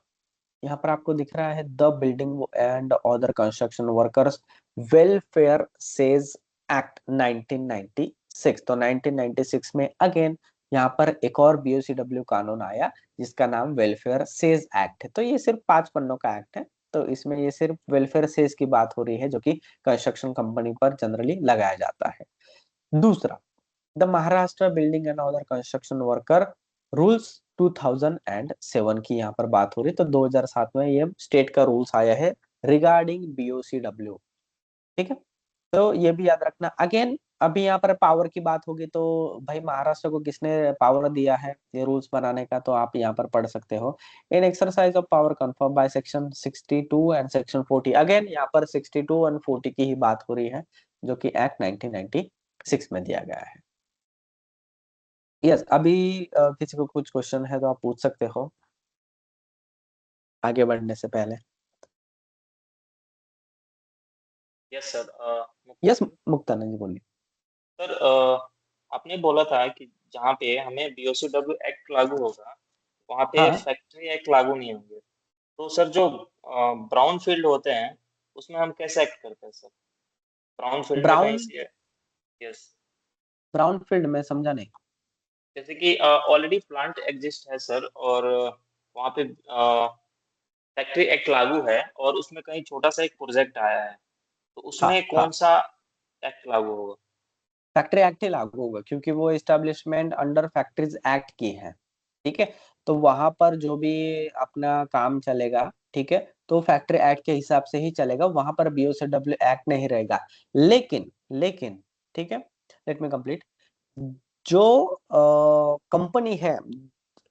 यहाँ पर आपको दिख रहा है the building and other construction workers welfare says act 1996, तो 1996 में अगेन यहाँ पर एक और BOCW कानून आया जिसका नाम वेलफेयर सेज एक्ट है। तो ये सिर्फ 5 पन्नों का एक्ट है, तो इसमें ये सिर्फ वेलफेयर सेज की बात हो रही है जो कि कंस्ट्रक्शन कंपनी पर जनरली लगाया जाता है। दूसरा, the Maharashtra building and other construction worker rules 2007 की यहाँ पर बात हो रही है, तो 2007 में ये स्टेट का रूल्स आया है रिगार्डिंग BOCW, ठीक है। तो ये भी याद रखना। अगेन अभी यहाँ पर पावर की बात होगी, तो भाई महाराष्ट्र को किसने पावर दिया है ये रूल्स बनाने का, तो आप यहाँ पर पढ़ सकते हो, in exercise of power confirm by section 62 and section 40। Again यहाँ पर 62 एंड 40 की ही बात हो रही है जो कि एक्ट 1996 में दिया गया है। यस, अभी किसी को कुछ क्वेश्चन है तो आप पूछ सकते हो आगे बढ़ने से पहले। Yes sir. यस मुक्तानंद जी बोलिए। सर, आपने बोला था कि जहाँ पे हमें बीओसीडब्ल्यू एक्ट लागू होगा वहाँ पे हाँ फैक्ट्री एक्ट लागू नहीं होंगे। तो सर जो ब्राउन फील्ड होते हैं उसमें हम कैसे एक्ट करते हैं सर? ब्राउन फील्ड में कहीं ब्राउन से? यस। ब्राउन फील्ड में समझा नहीं। जैसे कि ऑलरेडी प्लांट एग्जिस्ट है सर, और वहाँ पे फैक्ट्री एक्ट लागू है और उसमें कहीं छोटा सा एक प्रोजेक्ट आया है, तो हाँ उसमें हाँ, कौन सा एक्ट लागू होगा? फैक्ट्री एक्ट ही लागू होगा क्योंकि वो एस्टेब्लिशमेंट अंडर फैक्ट्रीज एक्ट की है, ठीक है। तो वहां पर जो भी अपना काम चलेगा, ठीक है, तो फैक्ट्री एक्ट के हिसाब से ही चलेगा, वहां पर BOCW एक्ट नहीं रहेगा। लेकिन लेकिन ठीक है, लेट मी कंप्लीट। जो कंपनी है,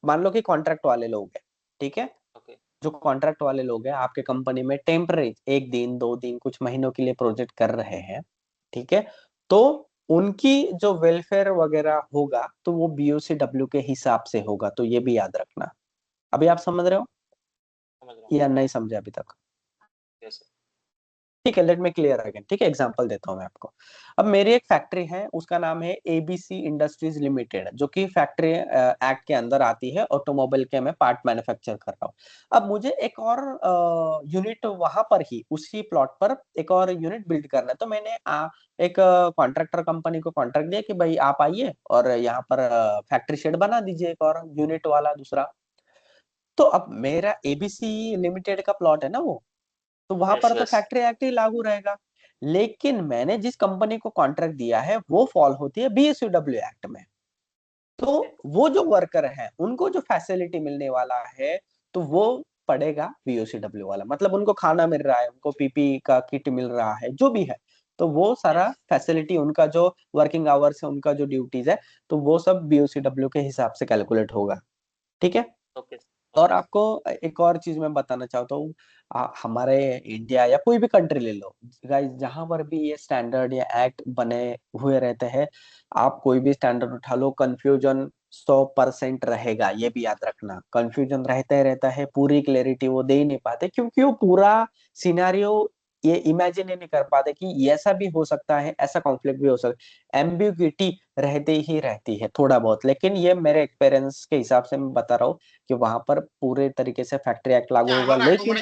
मान लो कि कॉन्ट्रैक्ट वाले लोग हैं, ठीक है, ओके। जो कॉन्ट्रैक्ट वाले लोग हैं आपके कंपनी में टेम्पररी 1 दिन 2 दिन कुछ महीनों के लिए प्रोजेक्ट कर रहे हैं, ठीक है, तो उनकी जो वेलफेयर वगैरह होगा तो वो BOCW के हिसाब से होगा, तो ये भी याद रखना। अभी आप समझ रहे हो समझ रहा हूँ। या नहीं समझे अभी तक? Yes sir. ठीक है, लेट मी क्लियर अगेन, ठीक है, एग्जांपल देता हूँ मैं आपको। अब मेरी एक फैक्ट्री है, उसका नाम है ABC इंडस्ट्रीज लिमिटेड, जो कि फैक्ट्री एक्ट के अंदर आती है, ऑटोमोबाइल के मैं पार्ट मैन्युफैक्चर कर रहा हूँ। अब मुझे एक और यूनिट वहां पर ही उसी प्लॉट पर एक और यूनिट बिल्ड करना है, तो मैंने एक कॉन्ट्रैक्टर कंपनी को कॉन्ट्रैक्ट दिया कि भाई आप आइए और यहाँ पर फैक्ट्री शेड बना दीजिए एक और यूनिट वाला दूसरा। तो अब मेरा ABC लिमिटेड का प्लॉट है ना वो, तो वहां यस पर तो यस। फैक्ट्री एक्ट ही लागू रहेगा। लेकिन मैंने जिस कंपनी को कॉन्ट्रैक्ट दिया है वो फॉल होती है बीएसयूडब्ल्यू एक्ट में। तो वो जो वर्कर है उनको जो फैसिलिटी मिलने वाला है तो वो पड़ेगा बीओसीडब्ल्यू वाला, मतलब उनको खाना मिल रहा है, उनको पीपी का किट मिल रहा है, जो भी है, तो वो सारा यस। फैसिलिटी, उनका जो वर्किंग आवर्स है, उनका जो ड्यूटीज है, तो वो सब बीओसीडब्ल्यू के हिसाब से कैलकुलेट होगा। ठीक है। ओके और ओके। आपको एक और चीज मैं बताना चाहता हूँ, हमारे इंडिया या कोई भी कंट्री ले लो गाइस, जहां पर भी ये स्टैंडर्ड या एक्ट बने हुए रहते हैं, आप कोई भी स्टैंडर्ड उठा लो, कंफ्यूजन 100% रहेगा, ये भी याद रखना। कंफ्यूजन रहता ही रहता है, पूरी क्लैरिटी वो दे ही नहीं पाते, क्योंकि वो पूरा सिनेरियो ये इमेजिन ही नहीं कर पाते कि ऐसा भी हो सकता है, ऐसा कॉन्फ्लिक्ट भी हो सकता है। एम्बिग्यूटी रहती ही रहती है थोड़ा बहुत, लेकिन ये मेरे एक्सपीरियंस के हिसाब से मैं बता रहा हूँ कि वहां पर पूरे तरीके से फैक्ट्री एक्ट लागू होगा, लेकिन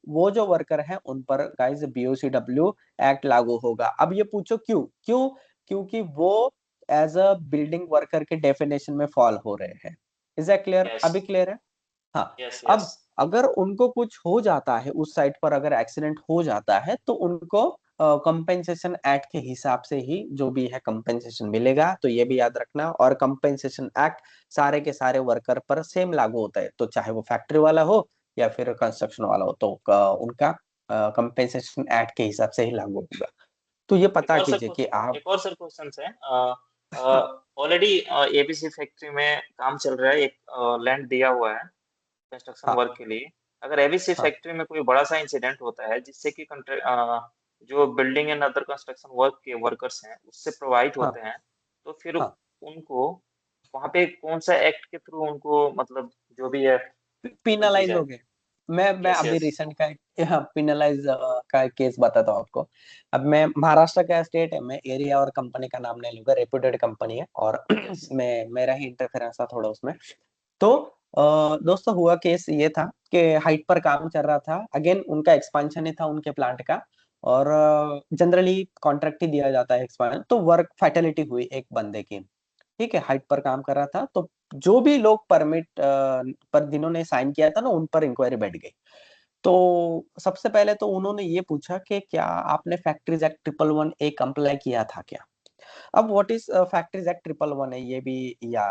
वो जो वर्कर है उन पर गाइस बीओसीडब्ल्यू एक्ट लागू होगा। अब ये पूछो क्यों क्यों, क्योंकि वो एज अ बिल्डिंग वर्कर के डेफिनेशन में फॉल हो रहे हैं। Is that clear? यस अभी क्लियर है? हाँ। Yes yes. अब अगर उनको कुछ हो जाता है, उस साइट पर अगर एक्सीडेंट हो जाता है, तो उनको कंपेंसेशन एक्ट के हिसाब से ही जो भी है कंपेंसेशन मिलेगा, तो ये भी याद रखना। और कंपेंसेशन एक्ट सारे के सारे वर्कर पर सेम लागू होता है, तो चाहे वो फैक्ट्री वाला हो या फिर कंस्ट्रक्शन वाला हो, तो उनका कंपेंसेशन एक्ट के हिसाब से ही लागू होगा। तो ये एक पता और सर कीजिए कि आप, एक और सर क्वेश्चन है। हाँ ऑलरेडी एबीसी फैक्ट्री में काम चल रहा है, एक लैंड दिया हुआ है कंस्ट्रक्शन हाँ वर्क के लिए। अगर एबीसी हाँ फैक्ट्री में कोई बड़ा सा इंसिडेंट होता है जिससे कि जो building and other construction work के वर्कर्स हैं उससे प्रोवाइड हाँ होते हैं, तो फिर हाँ, उनको वहाँ पे कौन सा एक्ट के थ्रू उनको मतलब जो भी है वो दी पिनलाइज हो जाए? गए। मैं यस अभी यस। रिसेंट का हाँ पिनलाइज का एक केस बताता हूँ आपको। अब मैं महाराष्ट्र का स्टेट है, मैं एरिया और कंपनी का नाम नहीं लूंगा, रेप्यूटेड कंपनी है, और यस। मैं मेरा ही इंटरफेरेंस था थोड़ा उसमें। तो दोस्तों हुआ केस ये था कि हाइट पर काम चल रहा था, अगेन उनका एक्सपांशन ही था उनके प्लांट का, और जनरली कॉन्ट्रैक्ट ही दिया जाता है एक्सपांशन, तो वर्क फैटेलिटी हुई एक बंदे की। ठीक है, हाइट पर काम कर रहा था, तो जो भी लोग परमिट पर जिन्होंने साइन किया था ना, उन पर इंक्वायरी बैठ गई। तो सबसे पहले तो उन्होंने ये पूछा कि क्या आपने फैक्ट्रीज एक्ट 111A कंप्लाई किया था क्या। अब what is factories act 111A, ये भी या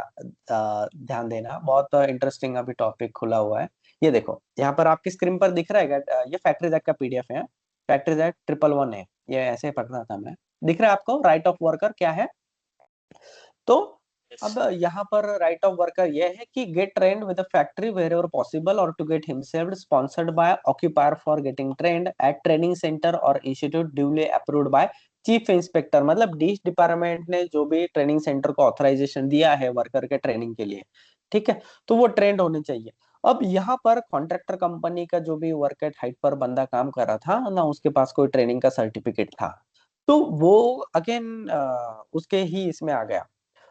ध्यान देना, बहुत इंटरेस्टिंग अभी टॉपिक खुला हुआ है। ये देखो यहाँ पर आपकी स्क्रीन पर दिख रहा है क्या? ये फैक्ट्रीज एक्ट का पीडीएफ है, फैक्ट्रीज एक्ट 111A, ये ऐसे पढ़ना था मैं। दिख रहा है आपको राइट ऑफ वर्कर क्या है? तो यस अब यहाँ पर राइट ऑफ वर्कर ये है कि get trained with the factory wherever possible, और to get himself sponsored by occupier for getting trained at training centre और institute duly approved by chief inspector. मतलब डीश डिपार्टमेंट ने जो भी training centre को ऑथराइजेशन दिया है worker के ट्रेनिंग के लिए, ठीक है, तो वो ट्रेंड होने चाहिए। अब यहाँ पर कॉन्ट्रैक्टर कंपनी का जो भी वर्क एट हाइट पर बंदा काम कर रहा था ना, उसके पास कोई ट्रेनिंग का सर्टिफिकेट था, तो वो अगेन उसके ही इसमें आ गया।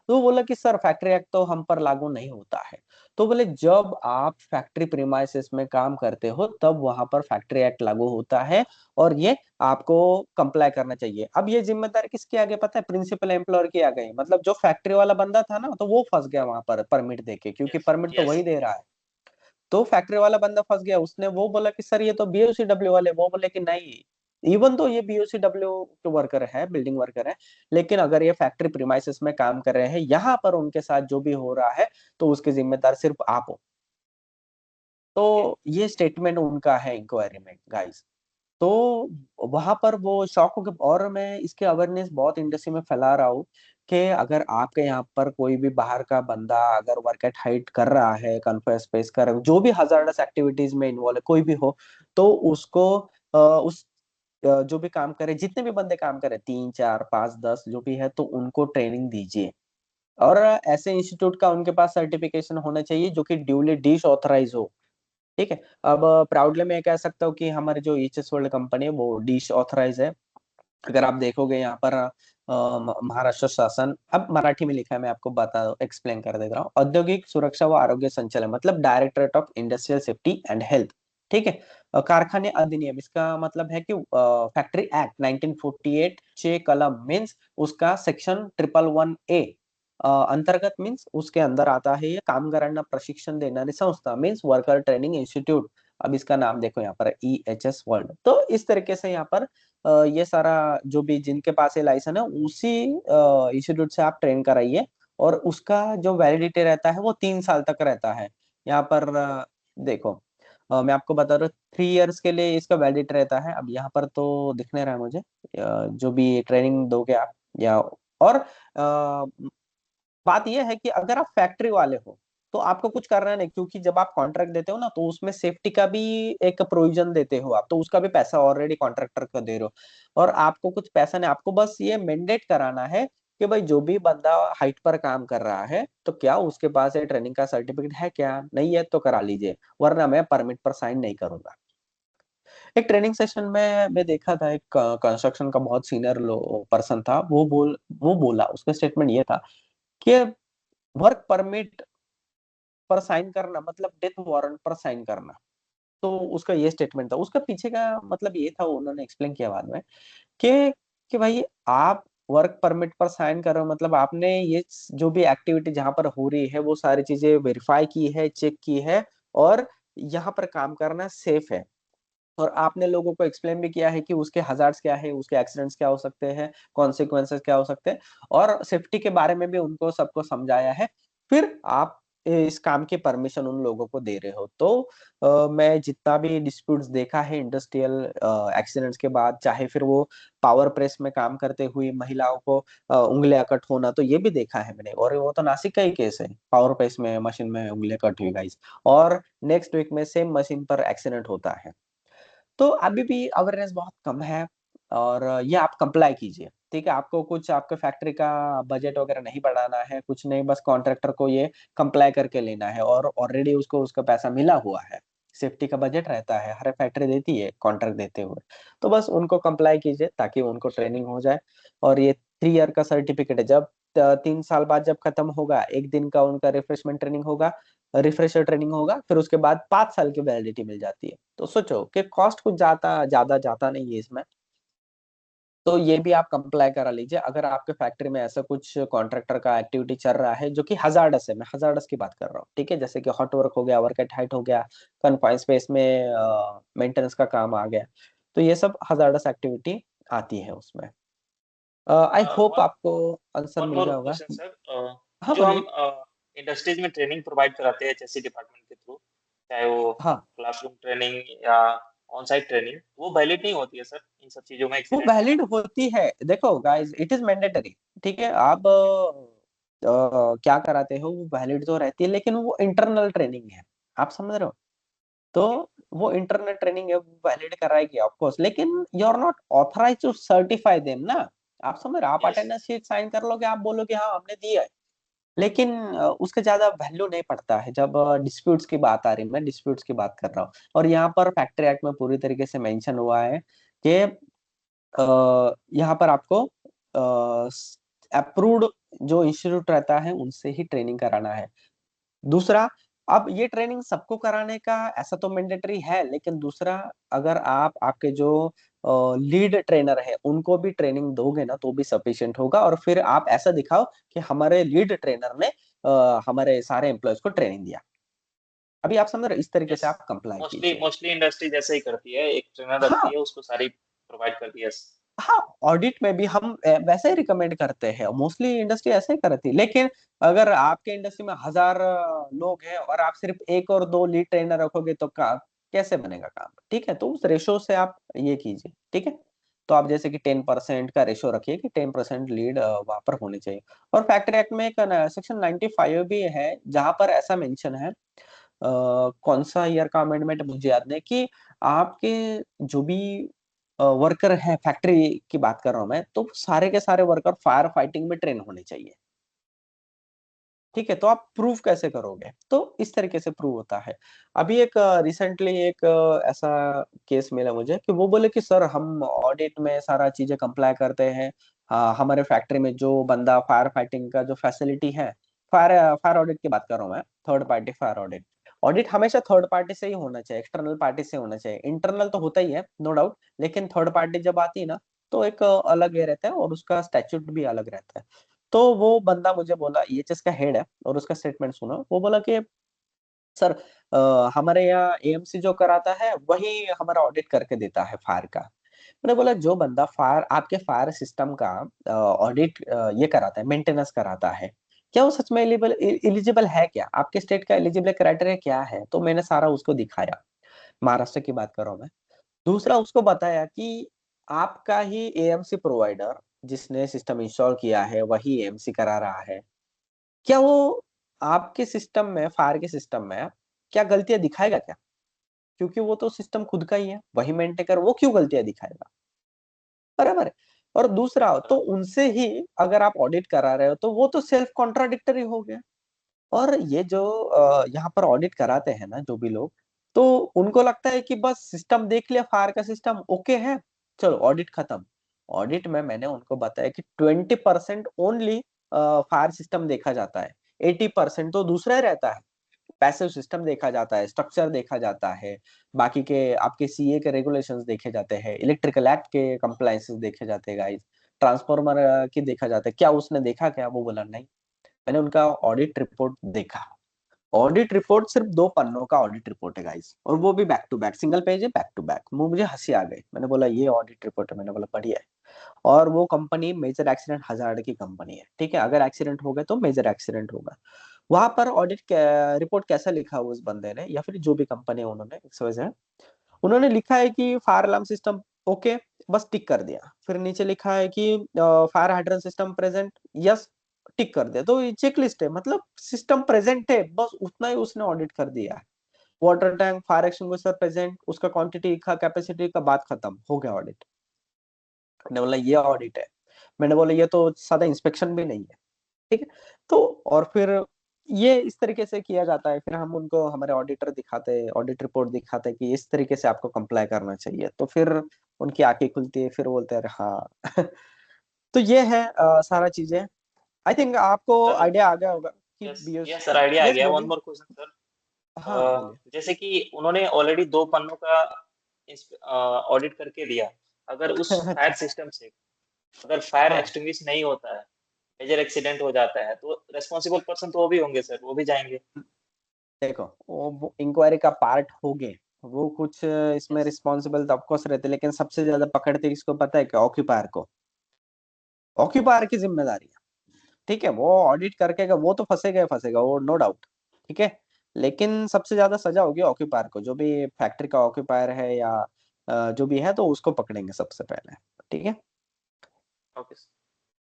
तो बोला कि सर फैक्ट्री एक्ट तो हम पर लागू नहीं होता है। तो बोले जब आप फैक्ट्री प्रीमाइसेस में काम करते हो तब वहां पर फैक्ट्री एक्ट लागू होता है, और ये आपको कंप्लाई करना चाहिए। अब ये जिम्मेदारी किसकी आ गई पता है? प्रिंसिपल एम्प्लॉयर की आ गई। मतलब जो फैक्ट्री वाला बंदा था ना, तो वो फंस गया वहां पर परमिट देके, क्योंकि यस परमिट तो यस। वही दे रहा है। तो फैक्ट्री वाला बंदा फंस गया, उसने वो बोला कि सर ये तो बीओसीडब्ल्यू वाले, वो बोले कि नहीं, इवन तो ये बीओसीडब्ल्यू के वर्कर है, बिल्डिंग वर्कर है, लेकिन अगर ये फैक्ट्री प्रीमाइसेस में काम कर रहे हैं, यहाँ पर उनके साथ जो भी हो रहा है, तो उसके जिम्मेदार सिर्फ आप हो। ओके। तो ये स्टेटमेंट उनका है इंक्वायरी में गाइस। तो वहां पर वो शॉक हो गए, और मैं इसके अवेयरनेस बहुत इंडस्ट्री में फैला रहा हूँ कि अगर आपके यहाँ पर कोई भी बाहर का बंदा अगर वर्क एट हाइट कर रहा है, कन्फर्स स्पेस कर रहा है, जो भी हजार्डस एक्टिविटीज में इन्वॉल्व है कोई भी हो, तो उसको उस जो भी काम करे, जितने भी बंदे काम करे, 3 4 5 10 जो भी है, तो उनको ट्रेनिंग दीजिए। और ऐसे इंस्टीट्यूट का उनके पास सर्टिफिकेशन होना चाहिए जो कि ड्यूली डिश ऑथराइज हो। ठीक है। अब प्राउडली मैं कह सकता हूँ कि हमारे जो ईचएस वर्ल्ड कंपनी है वो डिश ऑथराइज है। अगर आप देखोगे यहाँ पर महाराष्ट्र शासन, अब मराठी में लिखा है, मैं आपको बता एक्सप्लेन कर देता हूँ। औद्योगिक सुरक्षा व आरोग्य संचालन, मतलब directorate of industrial safety and health. ठीक है। कारखाने अधिनियम, इसका मतलब है कि फैक्ट्री एक्ट 1948 6 कलम मीन्स उसका सेक्शन 111A अंतर्गत मीन्स उसके अंदर आता है ये, कामगारांना प्रशिक्षण देणारी संस्था मीन्स वर्कर ट्रेनिंग इंस्टीट्यूट अब इसका नाम देखो यहाँ पर EHS वर्ल्ड। तो इस तरीके से यहाँ पर ये सारा जो भी जिनके पास ये लाइसेंस है उसी इंस्टीट्यूट से आप ट्रेन कराइए, और उसका जो वैलिडिटी रहता है वो 3 साल तक रहता है। यहाँ पर देखो मैं आपको बता रहा हूँ 3 इयर्स के लिए इसका वैलिडिटी रहता है। अब यहाँ पर तो दिख नहीं रहा है मुझे जो भी ट्रेनिंग दोगे आप, या और बात यह है कि अगर आप फैक्ट्री वाले हो तो आपको कुछ करना नहीं, क्योंकि जब आप कॉन्ट्रैक्ट देते हो ना तो उसमें सेफ्टी का भी एक प्रोविजन देते हो आप, तो उसका भी पैसा ऑलरेडी कॉन्ट्रैक्टर को दे रहे हो, और आपको कुछ पैसा नहीं, आपको बस ये मैंडेट कराना है कि भाई जो भी बंदा हाइट पर काम कर रहा है तो क्या उसके पास ये ट्रेनिंग का सर्टिफिकेट है, क्या नहीं है तो करा लीजिए, वरना मैं परमिट पर साइन नहीं करूंगा। एक ट्रेनिंग सेशन में मैं देखा था, एक कंस्ट्रक्शन का बहुत सीनियर पर्सन था, वो बोला, उसका स्टेटमेंट ये था कि वर्क परमिट पर साइन करना मतलब डेथ वारंट पर साइन करना। तो उसका ये स्टेटमेंट था, उसका पीछे का मतलब ये था, उन्होंने एक्सप्लेन किया बाद में कि भाई आप वर्क परमिट पर साइन कर रहे हो, मतलब आपने ये जो भी एक्टिविटी जहां पर हो रही है वो सारी चीजें वेरीफाई की है, चेक की है, और यहाँ पर काम करना सेफ है, और आपने लोगों को एक्सप्लेन भी किया है कि उसके हजार्ड्स क्या है, उसके एक्सीडेंट्स क्या हो सकते हैं, कॉन्सिक्वेंसेस क्या हो सकते हैं, और सेफ्टी के बारे में भी उनको सबको समझाया है। फिर आप इस काम की परमिशन उन लोगों को दे रहे हो। तो मैं जितना भी डिस्प्यूट्स देखा है इंडस्ट्रियल एक्सीडेंट्स के बाद, चाहे फिर वो पावर प्रेस में काम करते हुए महिलाओं को उंगलियां कट होना, तो ये भी देखा है मैंने, और वो तो नासिक का ही केस है, पावर प्रेस में मशीन में उंगलियां कट हुई गाइस, और नेक्स्ट वीक में सेम मशीन पर एक्सीडेंट होता है। तो अभी भी अवेयरनेस बहुत कम है, और ये आप कंप्लाई कीजिए, ठीक है। आपको कुछ आपके फैक्ट्री का बजट वगैरह नहीं बढ़ाना है, कुछ नहीं, बस कॉन्ट्रैक्टर को ये कंप्लाई करके लेना है, और ऑलरेडी उसको उसका पैसा मिला हुआ है, सेफ्टी का बजट रहता है, हर फैक्ट्री देती है कॉन्ट्रैक्ट देते हुए, तो बस उनको कंप्लाई कीजिए ताकि उनको ट्रेनिंग हो जाए। और ये 3 ईयर का सर्टिफिकेट है, जब 3 साल बाद जब खत्म होगा, एक दिन का उनका रिफ्रेशमेंट ट्रेनिंग होगा, रिफ्रेशर ट्रेनिंग होगा, फिर उसके बाद 5 साल की वैलिडिटी मिल जाती है। तो सोचो कि कॉस्ट कुछ ज्यादा जाता नहीं है इसमें, तो ये भी आप कंप्लाई करा लीजिए। अगर आपके फैक्ट्री में ऐसा कुछ कॉन्ट्रैक्टर का एक्टिविटी चल रहा है जो कि हजार्डस है, मैं हजार्डस की बात कर रहा हूँ, ठीक है, जैसे कि हॉट वर्क हो गया, वर्क एट हाइट हो गया, कन्फाइंड स्पेस में मेंटेनेंस का काम आ गया, तो ये सब हजार्डस एक्टिविटी आती है उसमें। आई होप वन आपको आंसर वन मिल मोर गया होगा। क्वेश्चन सर, हाँ जो हम बोलिए। इंडस्ट्रीज में ट्रेनिंग प्रोवाइड कराते हैं एचएससी डिपार्टमेंट के थ्रू, चाहे वो हाँ, क्लासरूम ट्रेनिंग या ऑन साइट ट्रेनिंग, वो वैलिड नहीं होती है सर इन सब चीजों में वो एक्सीडेंट वैलिड होना। होती है, देखो गाइस इट इज मैंडेटरी, ठीक है। आप क्या कराते हो वो वैलिड तो रहती है, लेकिन वो इंटरनल ट्रेनिंग है, आप समझ रहे हो। तो ओके। वो इंटरनल ट्रेनिंग है, वो वैलिड कराएगी ऑफ कोर्स, लेकिन you are not authorise to certify them ना। आप समझ रहे हो, आप यस। अटेंडेंस शीट साइन कर लोगे, आप बोलोगे हाँ हमने दिया है, लेकिन उसका ज्यादा वैल्यू नहीं पड़ता है जब डिस्प्यूट्स की बात आ रही है। मैं डिस्प्यूट्स की बात कर रहा हूँ, और यहाँ पर फैक्ट्री एक्ट में पूरी तरीके से मेंशन हुआ है कि यहाँ पर आपको अप्रूव्ड जो इंस्टीट्यूट रहता है उनसे ही ट्रेनिंग कराना है। दूसरा, अब ये ट्रेनिंग सबको कराने का ऐसा तो मैंडेटरी है, लेकिन दूसरा, अगर आप आपके जो लीड ट्रेनर है उनको भी ट्रेनिंग दोगे ना तो भी सफिशिएंट होगा, और फिर आप ऐसा दिखाओ कि हमारे लीड ट्रेनर ने हमारे सारे एम्प्लॉयज को ट्रेनिंग दिया। अभी आप समझ रहे हो, इस तरीके यस, से आप कंप्लाई मोस्टली कीजिए। मोस्टली इंडस्ट्री जैसे ही करती है, एक ट्रेनर हाँ, रखती है, उसको सारी प्रोवाइड करती है। यस। हाँ, ऑडिट में भी हम वैसे ही रिकमेंड करते हैं, मोस्टली इंडस्ट्री ऐसे ही करती है, लेकिन अगर आपके इंडस्ट्री में 1000 लोग हैं और आप सिर्फ एक और दो लीड ट्रेनर रखोगे तो कैसे बनेगा काम, ठीक है। तो उस रेशो से आप ये कीजिए, ठीक है। तो आप जैसे कि 10% का रेशो रखिए कि 10% लीड वहां पर होने चाहिए। और फैक्ट्री एक्ट में एक सेक्शन 95 भी है जहां पर ऐसा मेंशन है, कौन सा ईयर का अमेंडमेंट मुझे याद नहीं, कि आपके जो भी वर्कर है, फैक्ट्री की बात कर रहा हूं मैं, तो सारे के सारे वर्कर फायर फाइटिंग में ट्रेन होने चाहिए, ठीक है। तो आप प्रूव कैसे करोगे, तो इस तरीके से प्रूव होता है। अभी एक रिसेंटली एक ऐसा केस मिला मुझे कि वो बोले कि सर हम ऑडिट में सारा चीजें कंप्लाई करते हैं, हमारे फैक्ट्री में जो बंदा फायर फाइटिंग का जो फैसिलिटी है, फायर फायर ऑडिट की बात कर रहा हूँ मैं, third party fire audit. Audit हमेशा थर्ड पार्टी से ही होना चाहिए, एक्सटर्नल पार्टी से होना चाहिए, इंटरनल तो होता ही है नो डाउट, लेकिन थर्ड पार्टी जब आती है ना तो एक अलग ये रहता है, और उसका स्टैट्यूट भी अलग रहता है। तो वो बंदा मुझे बोला, ईएचएस का हेड है, और उसका स्टेटमेंट सुनो, वो बोला कि सर हमारे यहाँ एएमसी जो कराता है वही हमारा ऑडिट करके देता है फायर का। मैंने बोला जो बंदा फायर आपके फायर सिस्टम का ऑडिट ये कराता है, मेंटेनेंस कराता है, क्या वो सच में एलिजिबल एलिजिबल है क्या? आपके स्टेट का एलिजिबल क्राइटेरिया क्या है? तो मैंने सारा उसको दिखाया। महाराष्ट्र की बात कर रहा हूँ मैं। दूसरा उसको बताया कि आपका ही एएमसी प्रोवाइडर जिसने सिस्टम इंस्टॉल किया है वही एएमसी करा रहा है। क्या वो आपके सिस्टम में, फायर के सिस्टम में क्या गलतियां दिखाएगा क्या? क्योंकि वो तो सिस्टम खुद का ही है, वही मेंटेन कर, वो क्यों गलतियां दिखाएगा? बराबर है। और दूसरा तो उनसे ही अगर आप ऑडिट करा रहे हो तो वो तो सेल्फ कॉन्ट्राडिक्टरी हो गया। और ये जो यहाँ पर ऑडिट कराते हैं ना जो भी लोग, तो उनको लगता है कि बस सिस्टम देख लिया, फायर का सिस्टम ओके है, चलो ऑडिट खत्म। ऑडिट में मैंने उनको बताया कि 20% ओनली फायर सिस्टम देखा जाता है, 80% तो दूसरा ही रहता है। पैसिव सिस्टम देखा जाता है, स्ट्रक्चर देखा जाता है, बाकी के आपके सीए के रेगुलेशंस देखे जाते हैं, इलेक्ट्रिकल एक्ट के कंप्लायंसेस देखे जाते हैं गाइस, ट्रांसफार्मर की देखा जाता है। क्या उसने देखा क्या? वो बोला नहीं। मैंने उनका ऑडिट रिपोर्ट देखा। ऑडिट रिपोर्ट सिर्फ 2 पन्नों का ऑडिट रिपोर्ट है गाइस, और वो भी back to back, single page है, बैक टू बैक। मुझे हंसी आ गई। मैंने बोला ये ऑडिट रिपोर्ट है? मैंने बोला बढ़िया है। और वो कंपनी मेजर एक्सीडेंट हजार्ड की कंपनी है, ठीक है, अगर एक्सीडेंट हो गए तो मेजर एक्सीडेंट होगा। वहां पर ऑडिट रिपोर्ट कैसा लिखा हुआ उस बंदे ने, या फिर जो भी कंपनी है उन्होंने XYZ, उन्होंने लिखा है कि फायर अलार्म सिस्टम ओके, बस टिक कर दिया। फिर नीचे लिखा है कि fire hydrant system present, yes, tick कर दिया। तो ये चेकलिस्ट है, मतलब सिस्टम प्रेजेंट है, बस उतना ही उसने ऑडिट कर दिया है। Water tank, fire extinguisher present, उसका क्वांटिटी का, कैपेसिटी का, बात खत्म, हो गया ऑडिट। मैंने बोला ये ऑडिट है? मैंने बोला ये तो सादा इंस्पेक्शन भी नहीं है, ठीक है। तो और फिर ये इस तरीके से किया जाता है। फिर हम उनको हमारे ऑडिटर दिखाते हैं, ऑडिट रिपोर्ट दिखाते हैं कि इस तरीके से आपको कंप्लाई करना चाहिए। तो फिर उनकी आंखें खुलती है, फिर बोलते हैं अरे हाँ। तो ये है सारा चीजें। आई थिंक आपको सर आइडिया आ गया होगा कि yes yes sir, BOC. Idea आ यस गया। वन बोलिए। More question sir. हाँ बोलिए। जैसे कि उन्होंने ऑलरेडी 2 पन्नों का ऑडिट करके दिया, अगर उस फायर अच्छा। सिस्टम से अगर फायर हाँ एक्सटिंग्विश नहीं होता है, मेजर एक्सीडेंट हो जाता है, तो रेस्पॉन्सिबल पर्सन तो वो भी होंगे सर, वो भी जाएंगे। देखो, वो इंक्वायरी का पार्ट हो गए, वो कुछ इसमें यस। रिस्पॉन्सिबल तो ऑफकोर्स रहते, लेकिन सबसे ज्यादा पकड़ते किसको पता है क्या? ऑक्यूपायर को। ऑक्यूपायर की जिम्मेदारी है, ठीक है। वो ऑडिट करके वो तो फंसेगा ही फंसेगा, वो नो डाउट, ठीक है। लेकिन सबसे ज्यादा सजा होगी ऑक्यूपायर को, जो भी फैक्ट्री का ऑक्यूपायर है या जो भी है, तो उसको पकड़ेंगे सबसे पहले, ठीक है। ओके सर,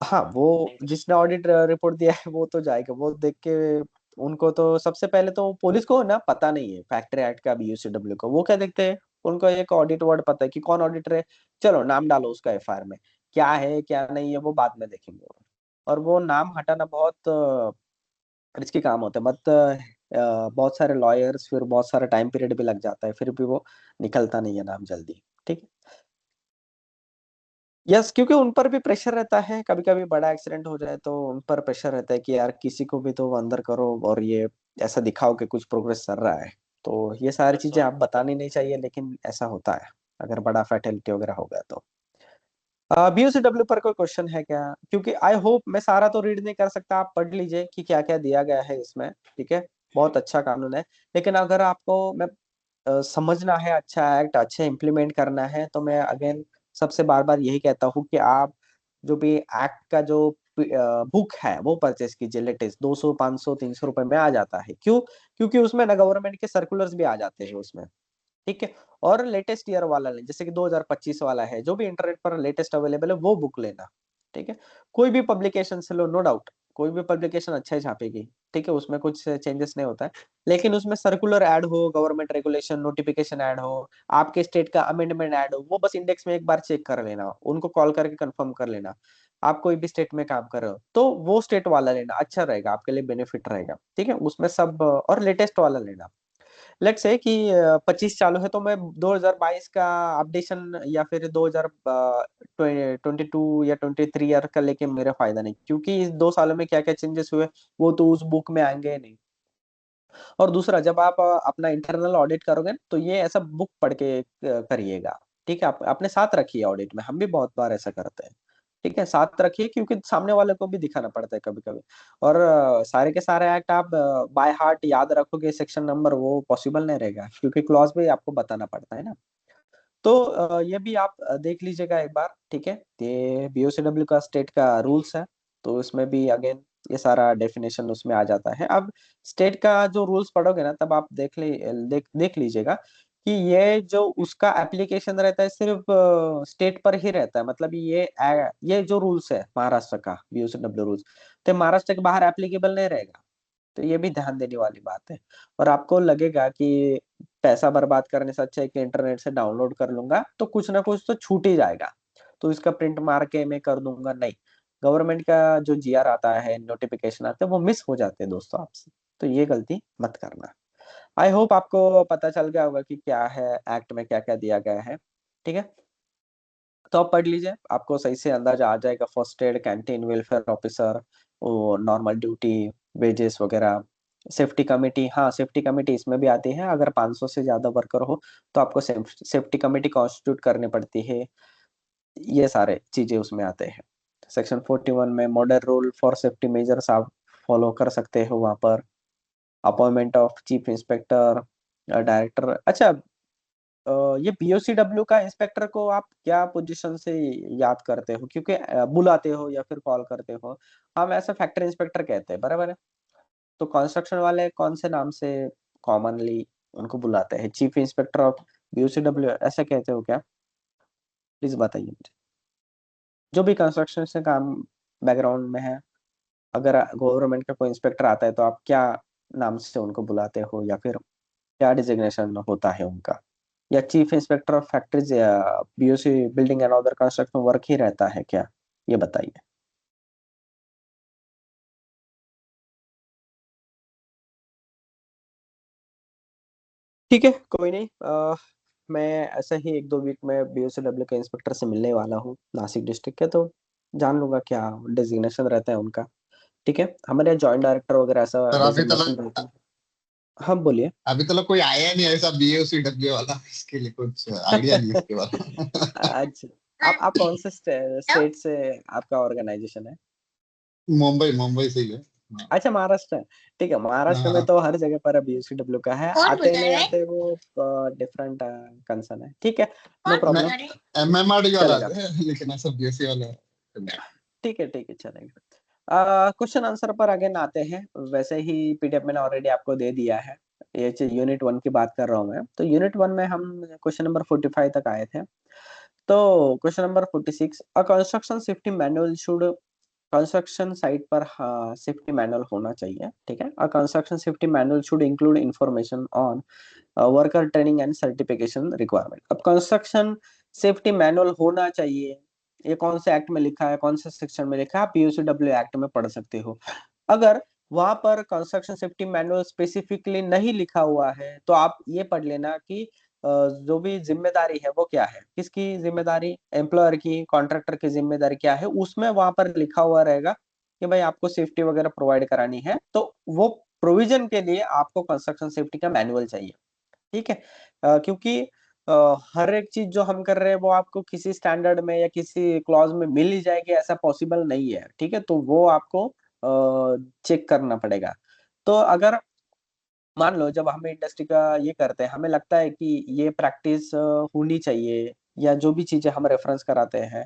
हाँ, वो थैंक यू सर। जिसने ऑडिट रिपोर्ट दिया है वो तो जाएगा, वो देख के। उनको तो सबसे पहले तो पुलिस को ना पता नहीं है फैक्ट्री एक्ट का, BUCW को। वो क्या देखते हैं, उनको एक ऑडिट वर्ड पता है कि कौन ऑडिटर है, चलो नाम डालो उसका एफआईआर में। क्या है क्या नहीं है वो बाद में देखेंगे। और वो नाम हटाना बहुत रिस्की काम होता है, मत बहुत सारे लॉयर्स, फिर बहुत सारा टाइम पीरियड भी लग जाता है, फिर भी वो निकलता नहीं है नाम जल्दी, ठीक है। यस, क्योंकि उन पर भी प्रेशर रहता है, कभी कभी बड़ा एक्सीडेंट हो जाए तो उन पर प्रेशर रहता है कि यार किसी को भी तो अंदर करो और ये ऐसा दिखाओ कि कुछ प्रोग्रेस चल रहा है। तो ये सारी दैट्स चीजें वाई। आप बतानी नहीं चाहिए, लेकिन ऐसा होता है अगर बड़ा फैटेलिटी वगैरह हो गया तो। BOCW पर कोई क्वेश्चन है क्या? क्योंकि आई होप, मैं सारा तो रीड नहीं कर सकता, आप पढ़ लीजिए कि क्या क्या दिया गया है इसमें, ठीक है। बहुत अच्छा कानून है। लेकिन अगर आपको मैं समझना है अच्छा एक्ट, अच्छे इम्प्लीमेंट करना है, तो मैं अगेन सबसे बार बार यही कहता हूँ कि आप जो भी एक्ट का जो बुक है वो परचेस कीजिए। लेटेस्ट 200 500 300 रुपए में आ जाता है। क्यों? क्योंकि उसमें ना गवर्नमेंट के सर्कुलर्स भी आ जाते हैं उसमें, ठीक है। और लेटेस्ट ईयर वाला लें, जैसे कि 2025 वाला है, जो भी इंटरनेट पर लेटेस्ट अवेलेबल है वो बुक लेना, ठीक है। कोई भी पब्लिकेशन से लो, नो डाउट, कोई भी पब्लिकेशन अच्छा ही छापेगी, ठीक है, उसमें कुछ चेंजेस नहीं होता है। लेकिन उसमें सर्कुलर ऐड हो, गवर्नमेंट रेगुलेशन नोटिफिकेशन ऐड हो, आपके स्टेट का अमेंडमेंट ऐड हो, वो बस इंडेक्स में एक बार चेक कर लेना, उनको कॉल करके कंफर्म कर लेना। आप कोई भी स्टेट में काम कर रहे हो तो वो स्टेट वाला लेना अच्छा रहेगा, आपके लिए बेनिफिट रहेगा, ठीक है। उसमें सब और लेटेस्ट वाला लेना। लेट्स से कि 25 चालू है, तो मैं 2022 का अपडेशन या फिर 2022 या 23 ईयर का लेके मेरा फायदा नहीं, क्योंकि इस 2 सालों में क्या क्या चेंजेस हुए वो तो उस बुक में आएंगे नहीं। और दूसरा, जब आप अपना इंटरनल ऑडिट करोगे ना, तो ये ऐसा बुक पढ़ के करिएगा, ठीक है। आप अपने साथ रखिए ऑडिट में, हम भी बहुत बार ऐसा करते हैं। ठीक है, साथ रखिए, क्योंकि सामने वाले को भी दिखाना पड़ता है कभी कभी। और सारे के सारे एक्ट आप बाय हार्ट याद रखोगे सेक्शन नंबर, वो पॉसिबल नहीं रहेगा, क्योंकि क्लॉज भी आपको बताना पड़ता है ना। तो ये भी आप देख लीजिएगा एक बार, ठीक है। ये बीओसीडब्ल्यू का स्टेट का रूल्स है, तो इसमें भी अगेन ये सारा डेफिनेशन उसमें आ जाता है। अब स्टेट का जो रूल्स पढ़ोगे ना, तब आप देख लीजिएगा कि ये जो उसका एप्लीकेशन रहता है सिर्फ स्टेट पर ही रहता है। मतलब ये जो रूल्स है महाराष्ट्र का बीओसीडब्ल्यू रूल्स, तो महाराष्ट्र के बाहर एप्लीकेबल नहीं रहेगा। तो ये भी ध्यान देने वाली बात है। और आपको लगेगा कि पैसा बर्बाद करने से अच्छा है कि इंटरनेट से डाउनलोड कर लूंगा, तो कुछ ना कुछ तो छूट ही जाएगा, तो इसका प्रिंट मार के मैं कर दूंगा, नहीं। गवर्नमेंट का जो जीआर आता है, नोटिफिकेशन आते हैं, वो मिस हो जाते हैं दोस्तों आपसे, तो ये गलती मत करना। आई होप आपको पता चल गया होगा कि क्या है एक्ट में, क्या क्या दिया गया है, ठीक है। तो आप पढ़ लीजिए, आपको सही से अंदाजा आ जाएगा। First aid, canteen, welfare officer, वो नॉर्मल ड्यूटी, वेजेस वगैरह, सेफ्टी कमेटी। हाँ, सेफ्टी कमेटी इसमें भी आती है। अगर 500 से ज्यादा वर्कर हो तो आपको सेफ्टी कमेटी कॉन्स्टिट्यूट करनी पड़ती है। ये सारे चीजें उसमें आते हैं। सेक्शन 41 में model rule for safety measures आप फॉलो कर सकते हो वहां पर। Appointment of chief inspector, director. अच्छा, ये बीओसीडब्ल्यू का इंस्पेक्टर को आप क्या पोजीशन से याद करते हो, क्योंकि बुलाते हो या फिर कॉल करते हो? हम ऐसा फैक्ट्री इंस्पेक्टर कहते हैं, बराबर है। तो कंस्ट्रक्शन वाले कौन से नाम से कॉमनली उनको बुलाते हैं? चीफ इंस्पेक्टर ऑफ बीओसीडब्ल्यू ऐसा कहते हो क्या? प्लीज बताइए मुझे। जो भी कंस्ट्रक्शन से काम बैकग्राउंड में है, अगर गवर्नमेंट का कोई इंस्पेक्टर आता है तो आप क्या नाम से उनको बुलाते हो, या फिर क्या डिजिग्नेशन होता है उनका? या चीफ इंस्पेक्टर ऑफ फैक्ट्रीज या BOC building and other construction work ही रहता है क्या? ये बताइए। ठीक है, कोई नहीं। मैं ऐसा ही 1-2 वीक में बीओसीडब्ल्यू के इंस्पेक्टर से मिलने वाला हूँ नासिक डिस्ट्रिक्ट के, तो जान लूंगा क्या डेजिग्नेशन रहता है उनका। ठीक है, हमारे यहाँ जॉइंट डायरेक्टर वगैरह ऐसा सर डेजिग्नेशन रहता है। हाँ, बोलिए। अभी तक कोई आया नहीं ऐसा बीओसीडब्ल्यू वाला, इसके लिए कुछ आइडिया नहीं इसके बारे में। अच्छा, आप कौन से स्टेट से आपका ऑर्गेनाइजेशन है? मुंबई, मुंबई से ही है। हाँ। अच्छा, महाराष्ट्र। ठीक है, महाराष्ट्र में हाँ। तो हर जगह पर बीओसीडब्ल्यू का है। कौन आते बता नहीं रहा है? आते वो डिफरेंट कंसर्न है, ठीक है। नो कौन प्रॉब्लम, बता रहा है? एमएमआरडी वाला चलेगा। है, लेकिन ऐसा बीओसी वाला है। ठीक है, ठीक है, चलेगा। क्वेश्चन आंसर पर अगेन आते हैं। वैसे ही पीडीएफ मैंने ऑलरेडी आपको दे दिया है। ये यूनिट 1 की बात कर रहा हूँ मैं। तो यूनिट 1 में हम क्वेश्चन नंबर 45 तक आए थे। तो question number 46, a construction safety manual should, construction site पर सेफ्टी मैनुअल होना चाहिए, ठीक है। A construction safety manual should include information on worker training and certification requirement. अब कंस्ट्रक्शन सेफ्टी मैनुअल होना चाहिए, ये कौन से एक्ट में लिखा है, कौन से सेक्शन में लिखा है? आप पीयूसीडब्ल्यू एक्ट में पढ़ सकते हो। अगर वहां पर कंस्ट्रक्शन सेफ्टी मैनुअल स्पेसिफिकली नहीं लिखा हुआ है, तो आप ये पढ़ लेना कि जो भी जिम्मेदारी है वो क्या है, किसकी जिम्मेदारी, एम्प्लॉयर की, कॉन्ट्रैक्टर की जिम्मेदारी क्या है, उसमें वहां पर लिखा हुआ रहेगा कि भाई आपको सेफ्टी वगैरह प्रोवाइड करानी है, तो वो प्रोविजन के लिए आपको कंस्ट्रक्शन सेफ्टी का मैनुअल चाहिए, ठीक है। क्योंकि हर एक चीज जो हम कर रहे हैं वो आपको किसी स्टैंडर्ड में या किसी क्लॉज में मिल ही जाएगी, ऐसा पॉसिबल नहीं है, ठीक है। तो वो आपको चेक करना पड़ेगा। तो अगर मान लो जब हम इंडस्ट्री का ये करते हैं, हमें लगता है कि ये प्रैक्टिस होनी चाहिए, या जो भी चीजें हम रेफरेंस कराते हैं,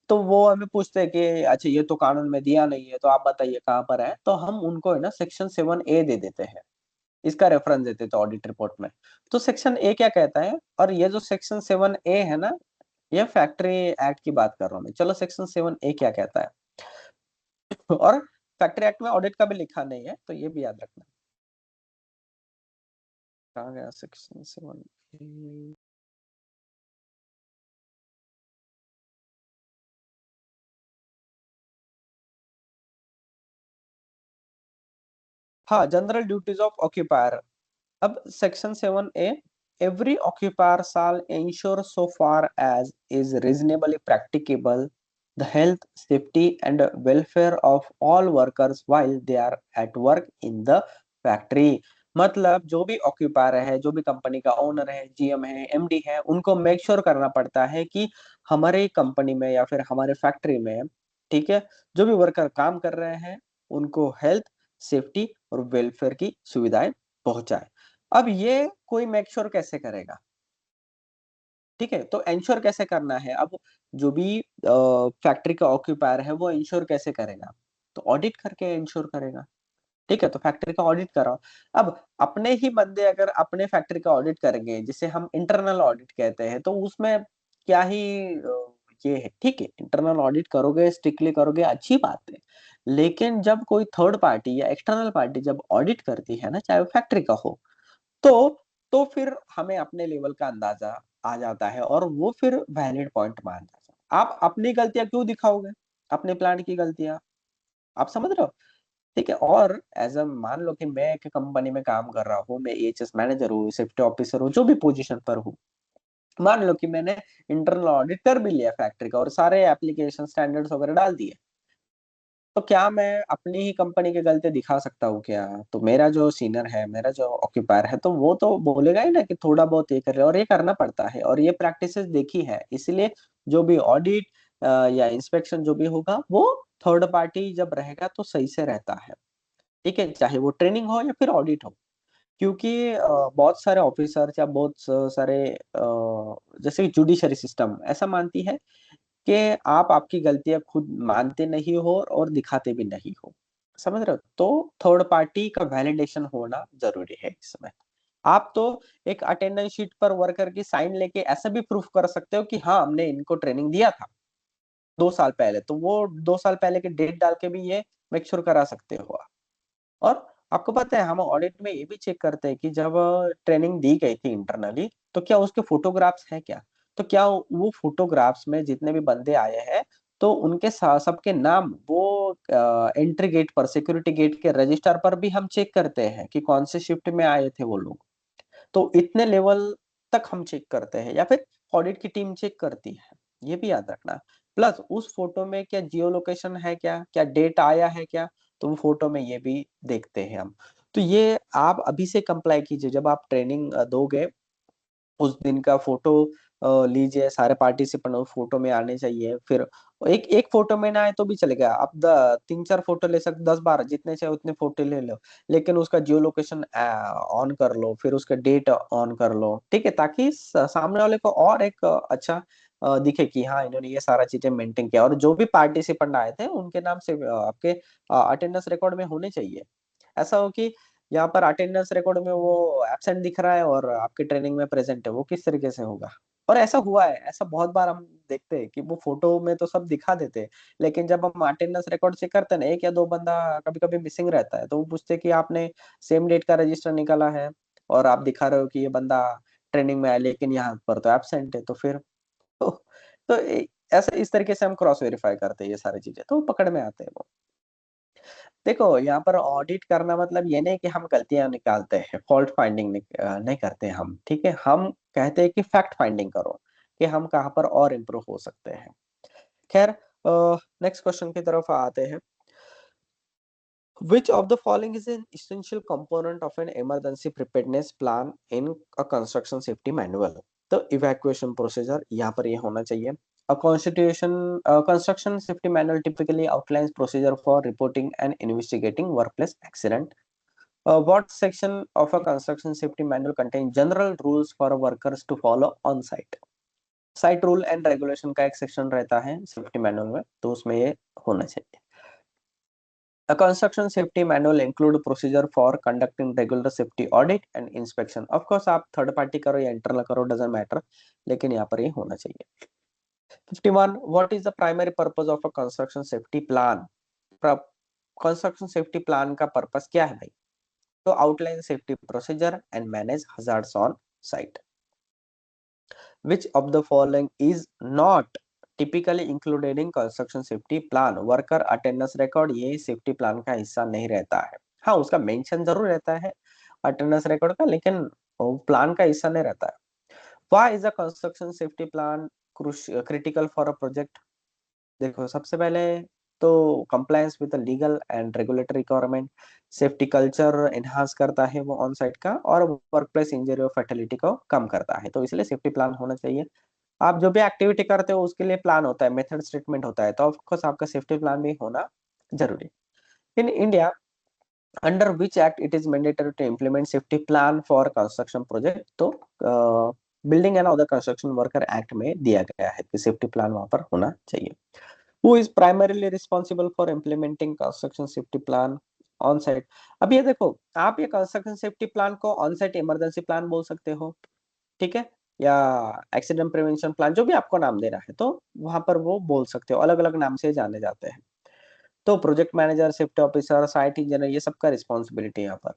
तो वो हमें पूछते हैं कि अच्छा ये तो कानून में दिया नहीं है, तो आप बताइए कहाँ पर है। तो हम उनको है ना सेक्शन 7A दे देते हैं, इसका रेफरेंस देते थे ऑडिट रिपोर्ट में। तो सेक्शन ए क्या कहता है, और ये जो सेक्शन 7A है ना, ये फैक्ट्री एक्ट की बात कर रहा हूँ मैं। चलो सेक्शन 7A क्या कहता है। और फैक्ट्री एक्ट में ऑडिट का भी लिखा नहीं है, तो ये भी याद रखना। कहाँ गया सेक्शन 7A? हाँ, जनरल ड्यूटीज ऑफ ऑक्यूपायर। अब section 7A, every occupier shall ensure so far as is reasonably practicable the health, safety and welfare of all workers while they are at work in the factory। मतलब जो भी occupier है, जो भी company का owner है, GM है, MD है, उनको मेक श्योर करना पड़ता है कि हमारे कंपनी में या फिर हमारे फैक्ट्री में ठीक है, जो भी वर्कर काम कर रहे हैं उनको हेल्थ, सेफ्टी और वेलफेयर की सुविधाएं पहुंचाए। अब ये कोई मेक श्योर कैसे करेगा? ठीक है, तो इंश्योर कैसे करना है? अब जो भी फैक्ट्री का ऑक्यूपायर है वो इंश्योर कैसे करेगा? तो ऑडिट करके इंश्योर करेगा। ठीक है, तो फैक्ट्री का ऑडिट कराओ। अब अपने ही बंदे अगर अपने फैक्ट्री का ऑडिट करेंगे, जिसे हम इंटरनल ऑडिट कहते हैं, तो उसमें क्या ही ये है। ठीक है, इंटरनल ऑडिट करोगे, स्ट्रिक्टली करोगे, अच्छी बात है। लेकिन जब कोई थर्ड पार्टी या एक्सटर्नल पार्टी जब ऑडिट करती है ना, चाहे वो फैक्ट्री का हो, तो तो फिर हमें अपने लेवल का अंदाजा आ जाता है और वो फिर वैलिड पॉइंट मान जाता है। आप अपनी गलतियां क्यों दिखाओगे? अपने प्लांट की गलतियां, आप समझ रहे हो? ठीक है, और एज अ मान लो कि मैं एक कंपनी में काम कर रहा हूँ, मैं एएचएस मैनेजर हूँ, सेफ्टी ऑफिसर हूँ, जो भी पोजीशन पर हूँ। मान लो कि मैंने इंटरनल ऑडिट कर भी लिया फैक्ट्री का और सारे एप्लीकेशन स्टैंडर्ड्स वगैरह डाल दिए, तो क्या मैं अपनी ही कंपनी की गलती दिखा सकता हूँ क्या? तो मेरा जो सीनियर है, मेरा जो ऑक्यूपायर है, तो वो तो बोलेगा ही ना कि थोड़ा बहुत ये कर रहे, और ये करना पड़ता है और ये प्रैक्टिसेस देखी है। इसलिए जो भी ऑडिट या इंस्पेक्शन जो भी होगा, वो थर्ड पार्टी जब रहेगा तो सही से रहता है। ठीक है, चाहे वो ट्रेनिंग हो या फिर ऑडिट हो। क्योंकि बहुत सारे ऑफिसर्स या बहुत सारे जैसे जुडिशरी सिस्टम ऐसा मानती है कि आप आपकी गलतियां खुद मानते नहीं हो और दिखाते भी नहीं हो, समझ रहे हो? तो थर्ड पार्टी का वैलिडेशन होना जरूरी है इसमें। आप तो एक अटेंडेंस शीट पर वर्कर की साइन लेके ऐसा भी प्रूफ कर सकते हो कि हाँ, हमने इनको ट्रेनिंग दिया था 2 साल पहले, तो वो 2 साल पहले की डेट डाल के भी ये मेक श्योर करा सकते हो आप। और आपको पता है, हम ऑडिट में ये भी चेक करते हैं कि जब ट्रेनिंग दी गई थी इंटरनली, तो क्या उसके फोटोग्राफ्स हैं क्या? तो क्या वो फोटोग्राफ्स में जितने भी बंदे आए हैं, तो उनके सबके नाम वो एंट्री गेट पर, सिक्योरिटी गेट के रजिस्टर पर भी हम चेक करते हैं कि कौन से शिफ्ट में आए थे वो लोग। तो इतने लेवल तक हम चेक करते हैं या फिर ऑडिट की टीम चेक करती है, ये भी याद रखना। प्लस उस फोटो में क्या जियो लोकेशन है क्या, क्या डेट आया है क्या, तो वो फोटो में ये भी देखते हैं हम। तो ये आप अभी से कंप्लाई कीजिए, जब आप ट्रेनिंग दोगे उस दिन का फोटो लीजिए, सारे पार्टिसिपेंट उस फोटो में आने चाहिए। फिर एक एक फोटो में ना आए तो भी चलेगा, आप 3-4 फोटो ले सकते, 10-12 जितने चाहे उतने फोटो ले लो, लेकिन उसका जियो लोकेशन ऑन कर लो, फिर उसका डेट ऑन कर लो। ठीक है, ताकि सामने वाले को और एक अच्छा दिखे कि हाँ, इन्होंने ये सारा चीजें मेंटेन किया, और जो भी पार्टिसिपेंट आए थे उनके नाम से आपके अटेंडेंस रिकॉर्ड में होने चाहिए। ऐसा हो कि यहाँ पर अटेंडेंस रिकॉर्ड में वो एब्सेंट दिख रहा है और आपकी ट्रेनिंग में प्रेजेंट है, वो किस तरीके से होगा? और ऐसा हुआ है, ऐसा बहुत बार हम देखते हैं कि वो फोटो में तो सब दिखा देते हैं, लेकिन जब हम अटेंडेंस रिकॉर्ड चेक करते हैं ना, एक या दो बंदा कभी कभी मिसिंग रहता है, तो वो पूछते हैं कि आपने सेम डेट का रजिस्टर निकाला है और आप दिखा रहे हो कि ये बंदा ट्रेनिंग में है, लेकिन यहाँ पर तो एब्सेंट है। तो फिर तो, ऐसे इस तरीके से हम क्रॉस वेरीफाई करते हैं ये सारी चीजें, तो पकड़ में आते हैं वो। देखो, यहाँ पर ऑडिट करना मतलब ये नहीं कि हम गलतियां निकालते हैं, फॉल्ट फाइंडिंग नहीं करते हम। ठीक है, हम कहते हैं कि फैक्ट फाइंडिंग करो कि हम कहाँ पर और इम्प्रूव हो सकते हैं। खैर, नेक्स्ट क्वेश्चन की तरफ आते हैं। Which of the following is an essential component of an emergency preparedness plan in a construction safety manual? तो evacuation procedure यहाँ पर ये होना चाहिए। A construction safety manual typically outlines procedure for reporting and investigating workplace accident. What section of a construction safety manual contains general rules for workers to follow on site? Site rule and regulation का एक section रहता है safety manual में, तो उसमें ये होना चाहिए। A construction safety manual include procedure for conducting regular safety audit and inspection. Of course, आप थर्ड पार्टी करो या इंटरनल करो, doesn't matter, लेकिन यहाँ पर ये होना चाहिए। 51. What is the primary purpose of a construction safety plan? Construction safety plan का पर्पस क्या है भाई? तो outline safety procedure and manage hazards on site. Which of the following is not typically included in construction safety plan? Worker attendance record ये safety plan का हिस्सा नहीं रहता है। हाँ, उसका मेंशन जरूर रहता है अटेंडेंस रिकॉर्ड का, लेकिन प्लान का हिस्सा नहीं रहता है। Why is a construction safety plan critical for a project? देखो, सबसे पहले तो compliance with legal and regulatory requirement, safety culture enhance करता है वो ऑन साइट का, और वर्क प्लेस इंजरी और फैटेलिटी को कम करता है, तो इसलिए सेफ्टी प्लान होना चाहिए। आप जो भी एक्टिविटी करते हो उसके लिए प्लान होता है, मेथड स्टेटमेंट होता है, तो ऑफकोर्स आपका सेफ्टी प्लान भी होना जरूरी। In India, under which act it is mandatory to implement safety plan for construction project? तो building and other construction worker act में दिया गया है कि सेफ्टी प्लान वहां पर होना चाहिए। Who is primarily responsible for implementing construction safety plan on site? अब ये देखो, आप ये कंस्ट्रक्शन सेफ्टी प्लान को ऑन साइट इमरजेंसी प्लान बोल सकते हो, ठीक है, या एक्सीडेंट प्रिवेंशन प्लान, जो भी आपको नाम देना है, तो वहां पर वो बोल सकते हो, अलग अलग नाम से जाने जाते हैं। तो project manager, safety officer, site engineer, ये सबका रिस्पॉन्सिबिलिटी यहाँ पर।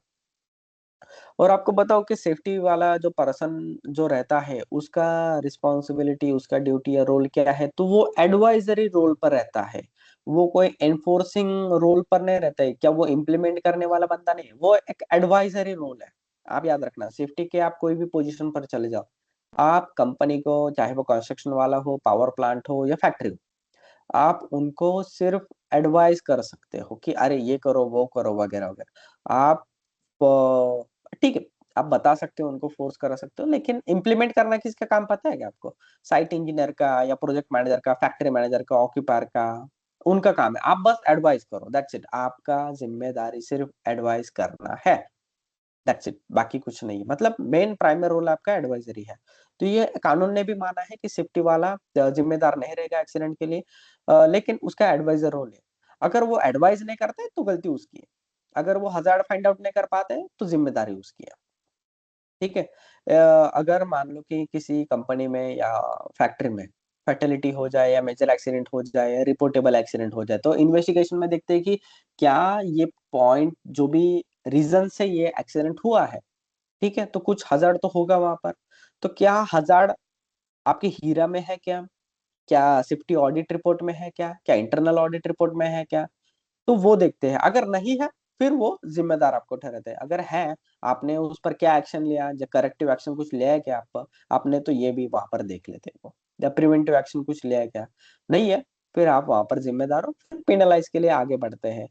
और आपको बताओ कि सेफ्टी वाला जो पर्सन जो रहता है उसका रिस्पॉन्सिबिलिटी, उसका ड्यूटी या रोल क्या है? तो वो एडवाइजरी रोल पर रहता है, वो कोई एनफोर्सिंग रोल पर नहीं रहता है। क्या वो इम्प्लीमेंट करने वाला बंदा नहीं है, वो एक एडवाइजरी रोल है। आप याद रखना, सेफ्टी के आप कोई भी पोजीशन पर चले जाओ, आप कंपनी को, चाहे वो कंस्ट्रक्शन वाला हो, पावर प्लांट हो या फैक्ट्री हो, आप उनको सिर्फ एडवाइस कर सकते हो कि अरे ये करो, वो करो, वगैरह वगैरह। आप ठीक है, आप बता सकते हो, उनको फोर्स करा सकते हो, लेकिन इम्प्लीमेंट करना किसका काम पता है क्या आपको? साइट इंजीनियर का, या प्रोजेक्ट मैनेजर का, फैक्ट्री मैनेजर का, ऑक्यूपायर का, उनका काम है। आप बस एडवाइस करो, दैट्स इट। आपका जिम्मेदारी सिर्फ एडवाइस करना है, दैट्स इट, बाकी कुछ नहीं है। मतलब मेन प्राइमरी रोल आपका एडवाइजरी है। तो ये कानून ने भी माना है कि सेफ्टी वाला जिम्मेदार नहीं रहेगा एक्सीडेंट के लिए, लेकिन उसका एडवाइजर रोल है। अगर वो एडवाइस नहीं करता है तो गलती उसकी है, अगर वो हजार्ड फाइंड आउट नहीं कर पाते हैं तो जिम्मेदारी उसकी है, ठीक है। अगर मान लो कि किसी कंपनी में या फैक्ट्री में फैटेलिटी हो जाए, या मेजर एक्सीडेंट हो जाए, या रिपोर्टेबल एक्सीडेंट हो जाए, तो इन्वेस्टिगेशन में देखते हैं कि क्या ये पॉइंट, जो भी रीजन से ये एक्सीडेंट हुआ है, ठीक है, तो कुछ हजार्ड तो होगा वहां पर। तो क्या हजार्ड आपके हीरा में है क्या? क्या सेफ्टी ऑडिट रिपोर्ट में है क्या? क्या इंटरनल ऑडिट रिपोर्ट में है क्या? तो वो देखते हैं। अगर नहीं है, फिर वो जिम्मेदार आपको ठहराते हैं। अगर है, आपने उस पर क्या एक्शन लिया, जो करेक्टिव एक्शन कुछ लिया है क्या आपने, तो ये भी वहां पर देख लेते हैं वो। या प्रिवेंटिव एक्शन कुछ लिया है क्या? नहीं है, फिर आप वहां पर जिम्मेदार हो, फिर पेनलाइज के लिए आगे बढ़ते हैं।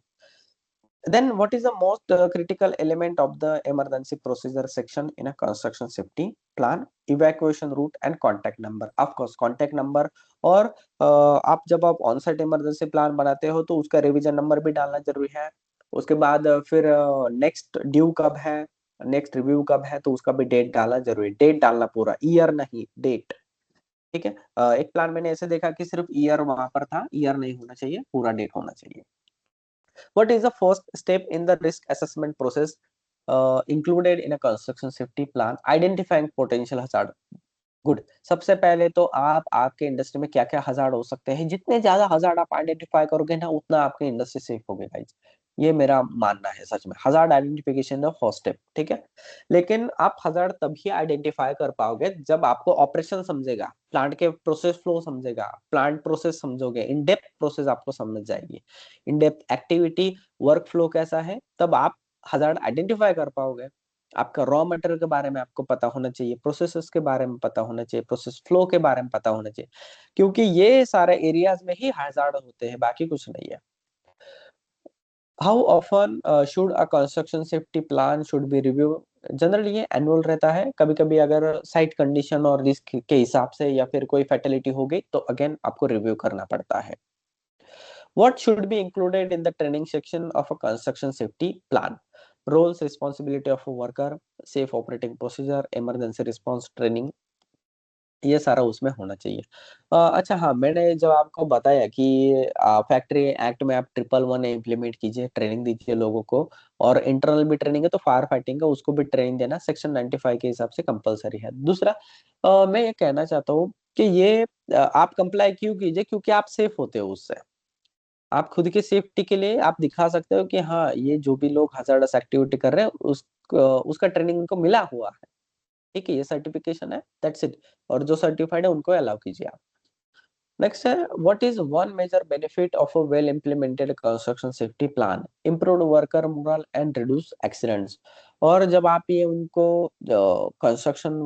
Then what is the most critical element of the emergency procedure section in a construction safety plan? Evacuation route and contact number. Of course, contact number, और आप जब आप ऑन साइट इमरजेंसी प्लान बनाते हो तो उसका रिवीजन नंबर भी डालना जरूरी है। उसके बाद फिर नेक्स्ट ड्यू कब है, नेक्स्ट रिव्यू कब है, तो उसका भी डेट डालना जरूरी। डेट डालना पूरा, ईयर नहीं, डेट, ठीक है। एक प्लान मैंने ऐसे देखा कि सिर्फ ईयर वहां पर था, ईयर नहीं होना चाहिए, पूरा डेट होना चाहिए। What is the first step in the risk assessment process included in a construction safety plan? Identifying potential hazard. Good. सबसे पहले तो आप आपके इंडस्ट्री में क्या क्या हजार्ड हो सकते हैं, जितने ज्यादा हजार्ड आप आइडेंटिफाई करोगे ना, उतना आपकी इंडस्ट्री सेफ होगी गाइस। ये मेरा मानना है, सच में। Hazard identification the first step, ठीक है। लेकिन आप हजार्ड तभी आइडेंटिफाई कर पाओगे जब आपको ऑपरेशन समझेगा, प्लांट के प्रोसेस फ्लो समझेगा, प्लांट प्रोसेस समझोगे, इन डेप्थ प्रोसेस आपको समझ जाएगी, in depth activity work flow कैसा है, तब आप हजार्ड आइडेंटिफाई कर पाओगे। आपका रॉ मटेरियल के बारे में आपको पता होना चाहिए, प्रोसेसेस के बारे में पता होना चाहिए, प्रोसेस फ्लो के बारे में पता होना चाहिए, क्योंकि ये सारे एरियाज में ही हैजार्ड होते हैं, बाकी कुछ नहीं है। How often should a construction safety plan should be review? Generally ये एनुअल रहता है। कभी कभी अगर साइट कंडीशन और रिस्क के हिसाब से या फिर कोई फैटेलिटी हो गई तो अगेन आपको रिव्यू करना पड़ता है। What should be included in the training section of a construction safety plan? Roles, responsibility of a worker, safe operating procedure, emergency response training, ये सारा उसमें होना चाहिए। अच्छा हाँ, मैंने जब आपको बताया कि फैक्ट्री एक्ट में आप 111 इम्प्लीमेंट कीजिए, ट्रेनिंग दीजिए लोगों को, और इंटरनल भी ट्रेनिंग है तो फायर फाइटिंग का उसको भी ट्रेनिंग देना सेक्शन 95 के हिसाब से कंपलसरी है। दूसरा, मैं ये कहना चाहता हूँ कि ये आप कंप्लाई क्यों कीजिए, क्योंकि आप सेफ होते हो उससे। आप खुद की सेफ्टी के लिए आप दिखा सकते हो कि हाँ, ये जो भी लोग हजार्डस एक्टिविटी कर रहे हैं उसका ट्रेनिंग उनको मिला हुआ है, ठीक है, ये सर्टिफिकेशन है, दैट्स इट। और जो सर्टिफाइड है उनको अलाउ कीजिए आप। नेक्स्ट है, what is one major benefit of a well implemented construction safety plan? Improved worker morale and reduce accidents. और जब आप ये उनको कंस्ट्रक्शन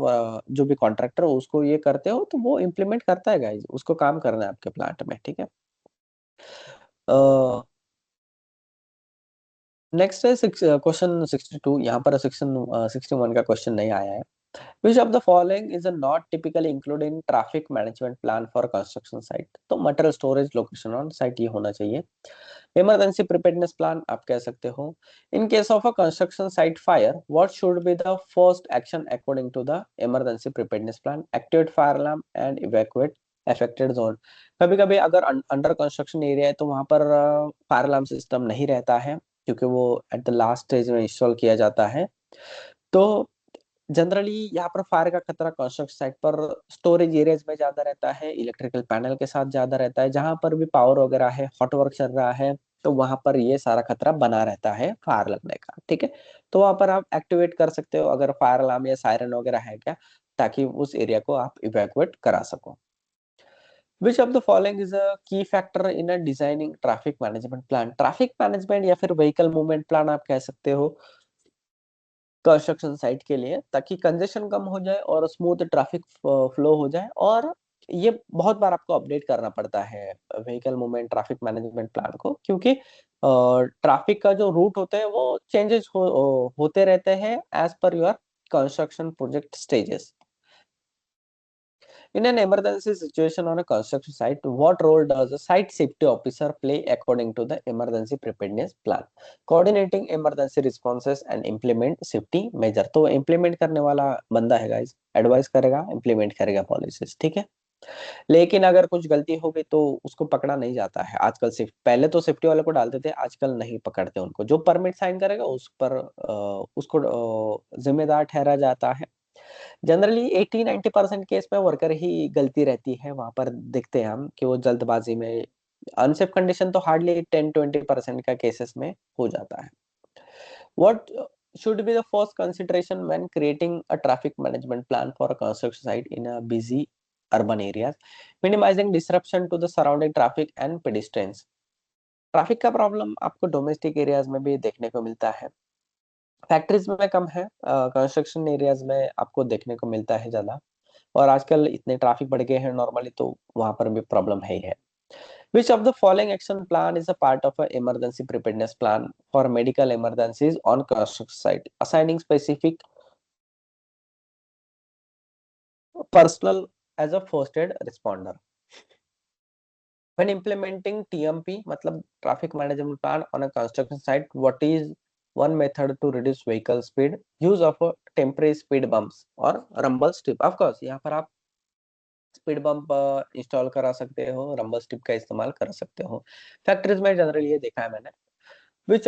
जो भी कॉन्ट्रैक्टर हो उसको ये करते हो तो वो इम्प्लीमेंट करता है गाइज, उसको काम करना है आपके प्लांट में, ठीक है। नेक्स्ट है क्वेश्चन 62। यहाँ पर सेक्शन 61 का क्वेश्चन नहीं आया है। Which of the following is not typically included in traffic management plan for construction site? तो material storage location on site ये होना चाहिए. Emergency preparedness plan आप कह सकते हो. In case of a construction site fire, what should be the first action according to the emergency preparedness plan? Activate fire alarm and evacuate affected zone. कभी कभी अगर अंडर कंस्ट्रक्शन एरिया है तो वहां पर फायर अलार्म सिस्टम नहीं रहता है, क्योंकि वो एट द लास्ट स्टेज में इंस्टॉल किया जाता है. तो जनरली यहाँ पर फायर का खतरा कंस्ट्रक्शन साइट पर स्टोरेज एरियाज में ज्यादा रहता है, इलेक्ट्रिकल पैनल के साथ ज्यादा रहता है, जहां पर भी पावर वगैरह है, हॉट वर्क चल रहा है, तो वहां पर ये सारा खतरा बना रहता है फायर लगने का. ठीक है, तो वहां पर आप एक्टिवेट कर सकते हो अगर फायर अलार्म या सायरन वगैरह है क्या, ताकि उस एरिया को आप इवैक्यूएट करा सको. Which of the following is a key factor in a designing traffic management plan? Traffic management या फिर व्हीकल मूवमेंट प्लान आप कह सकते हो कंस्ट्रक्शन साइट के लिए, ताकि कंजेशन कम हो जाए और स्मूथ ट्रैफिक फ्लो हो जाए. और ये बहुत बार आपको अपडेट करना पड़ता है vehicle movement traffic management plan को, क्योंकि ट्रैफिक का जो रूट होते हैं वो चेंजेस होते रहते हैं as per your construction project stages. In an emergency situation on a construction site, what role does a site safety officer play according to the emergency preparedness plan? Coordinating emergency responses and implement safety measure. तो implement करने वाला बंदा है guys, advise करेगा, implement करेगा policies. ठीक है, लेकिन अगर कुछ गलती हो गई तो उसको पकड़ा नहीं जाता है आजकल. सिर्फ पहले तो सेफ्टी वाले को डालते थे, आजकल नहीं पकड़ते उनको. जो परमिट साइन करेगा उस पर उसको जिम्मेदार ठहरा जाता है. जनरली 80-90% केस में वर्कर ही गलती रहती है. वहां पर देखते हैं हम कि वो जल्दबाजी में, अनसेफ कंडीशन तो हार्डली 10-20% का केसेस में हो जाता है. What should be the first consideration when creating a traffic management plan for a construction site in a busy urban areas? Minimizing disruption to the surrounding traffic and pedestrians. Traffic का problem आपको domestic areas में भी देखने को मिलता है, factories में कम है, कंस्ट्रक्शन एरियाज में आपको देखने को मिलता है ज्यादा. और आजकल इतने ट्रैफिक बढ़ गए हैं नॉर्मली, तो वहां पर भी प्रॉब्लम है ही है. Which of the following action plan is a part of an emergency preparedness plan for medical emergencies on construction site? Assigning specific personnel as a first aid responder. When implementing TMP, मतलब traffic management plan on a construction site, what is one method to reduce vehicle speed? Use of a temporary speed bumps or rumble strip. Of course, यहाँ पर आप speed bump install करा सकते हो, rumble strip का इस्तेमाल कर सकते हो. फैक्ट्रीज में जनरली ये देखा है मैंने. विच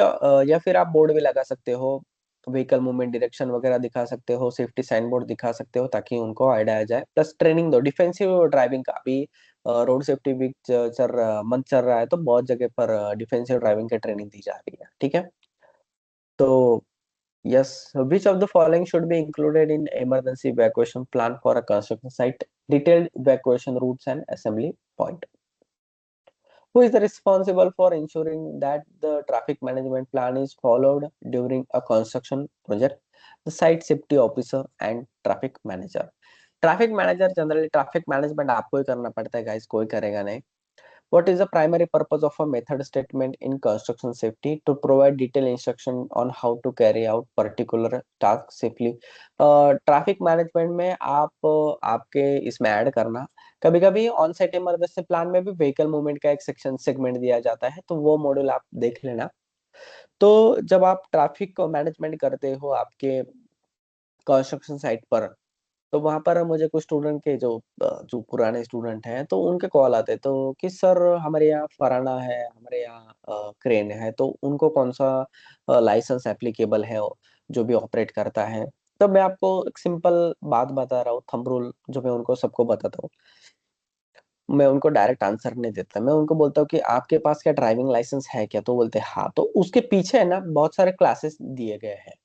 या फिर आप बोर्ड भी लगा सकते हो, व्हीकल मूवमेंट डायरेक्शन वगैरह दिखा सकते हो, सेफ्टी साइन बोर्ड दिखा सकते हो, ताकि उनको आइडिया आ जाए. प्लस ट्रेनिंग दो, डिफेंसिव ड्राइविंग का भी रोड सेफ्टी वीक मंथ चल रहा है, तो बहुत जगह पर डिफेंसिव ड्राइविंग की ट्रेनिंग दी जा रही है. ठीक है, तो yes, which of the following should be included in emergency evacuation plan for a construction site? Detailed evacuation routes and assembly point. Who is the responsible for ensuring that the traffic management plan is followed during a construction project? The site safety officer and traffic manager. Traffic manager generally traffic management आपको ही करना पड़ता है guys, कोई करेगा नहीं. What is the primary purpose of a method statement in construction safety? To provide detailed instruction on how to carry out particular task safely. Traffic management में आप आपके इसमें ऐड करना, कभी कभी ऑन साइट इमरजेंसी प्लान में भी vehicle movement का एक सेक्शन सेगमेंट दिया जाता है, तो वो मॉड्यूल आप देख लेना. तो जब आप ट्रैफिक को मैनेजमेंट करते हो आपके कंस्ट्रक्शन साइट पर, तो वहां पर मुझे कुछ स्टूडेंट के जो पुराने स्टूडेंट हैं, तो उनके कॉल आते तो कि सर हमारे यहाँ फराना है, हमारे यहाँ क्रेन है, तो उनको कौन सा लाइसेंस एप्लीकेबल है जो भी ऑपरेट करता है. तो मैं आपको एक सिंपल बात बता रहा हूँ, थंब रूल जो मैं उनको सबको बताता हूँ. मैं उनको डायरेक्ट आंसर नहीं देता, मैं उनको बोलता हूँ कि आपके पास क्या ड्राइविंग लाइसेंस है क्या, तो बोलते हैं हाँ. तो उसके पीछे है ना बहुत सारे क्लासेस दिए गए हैं.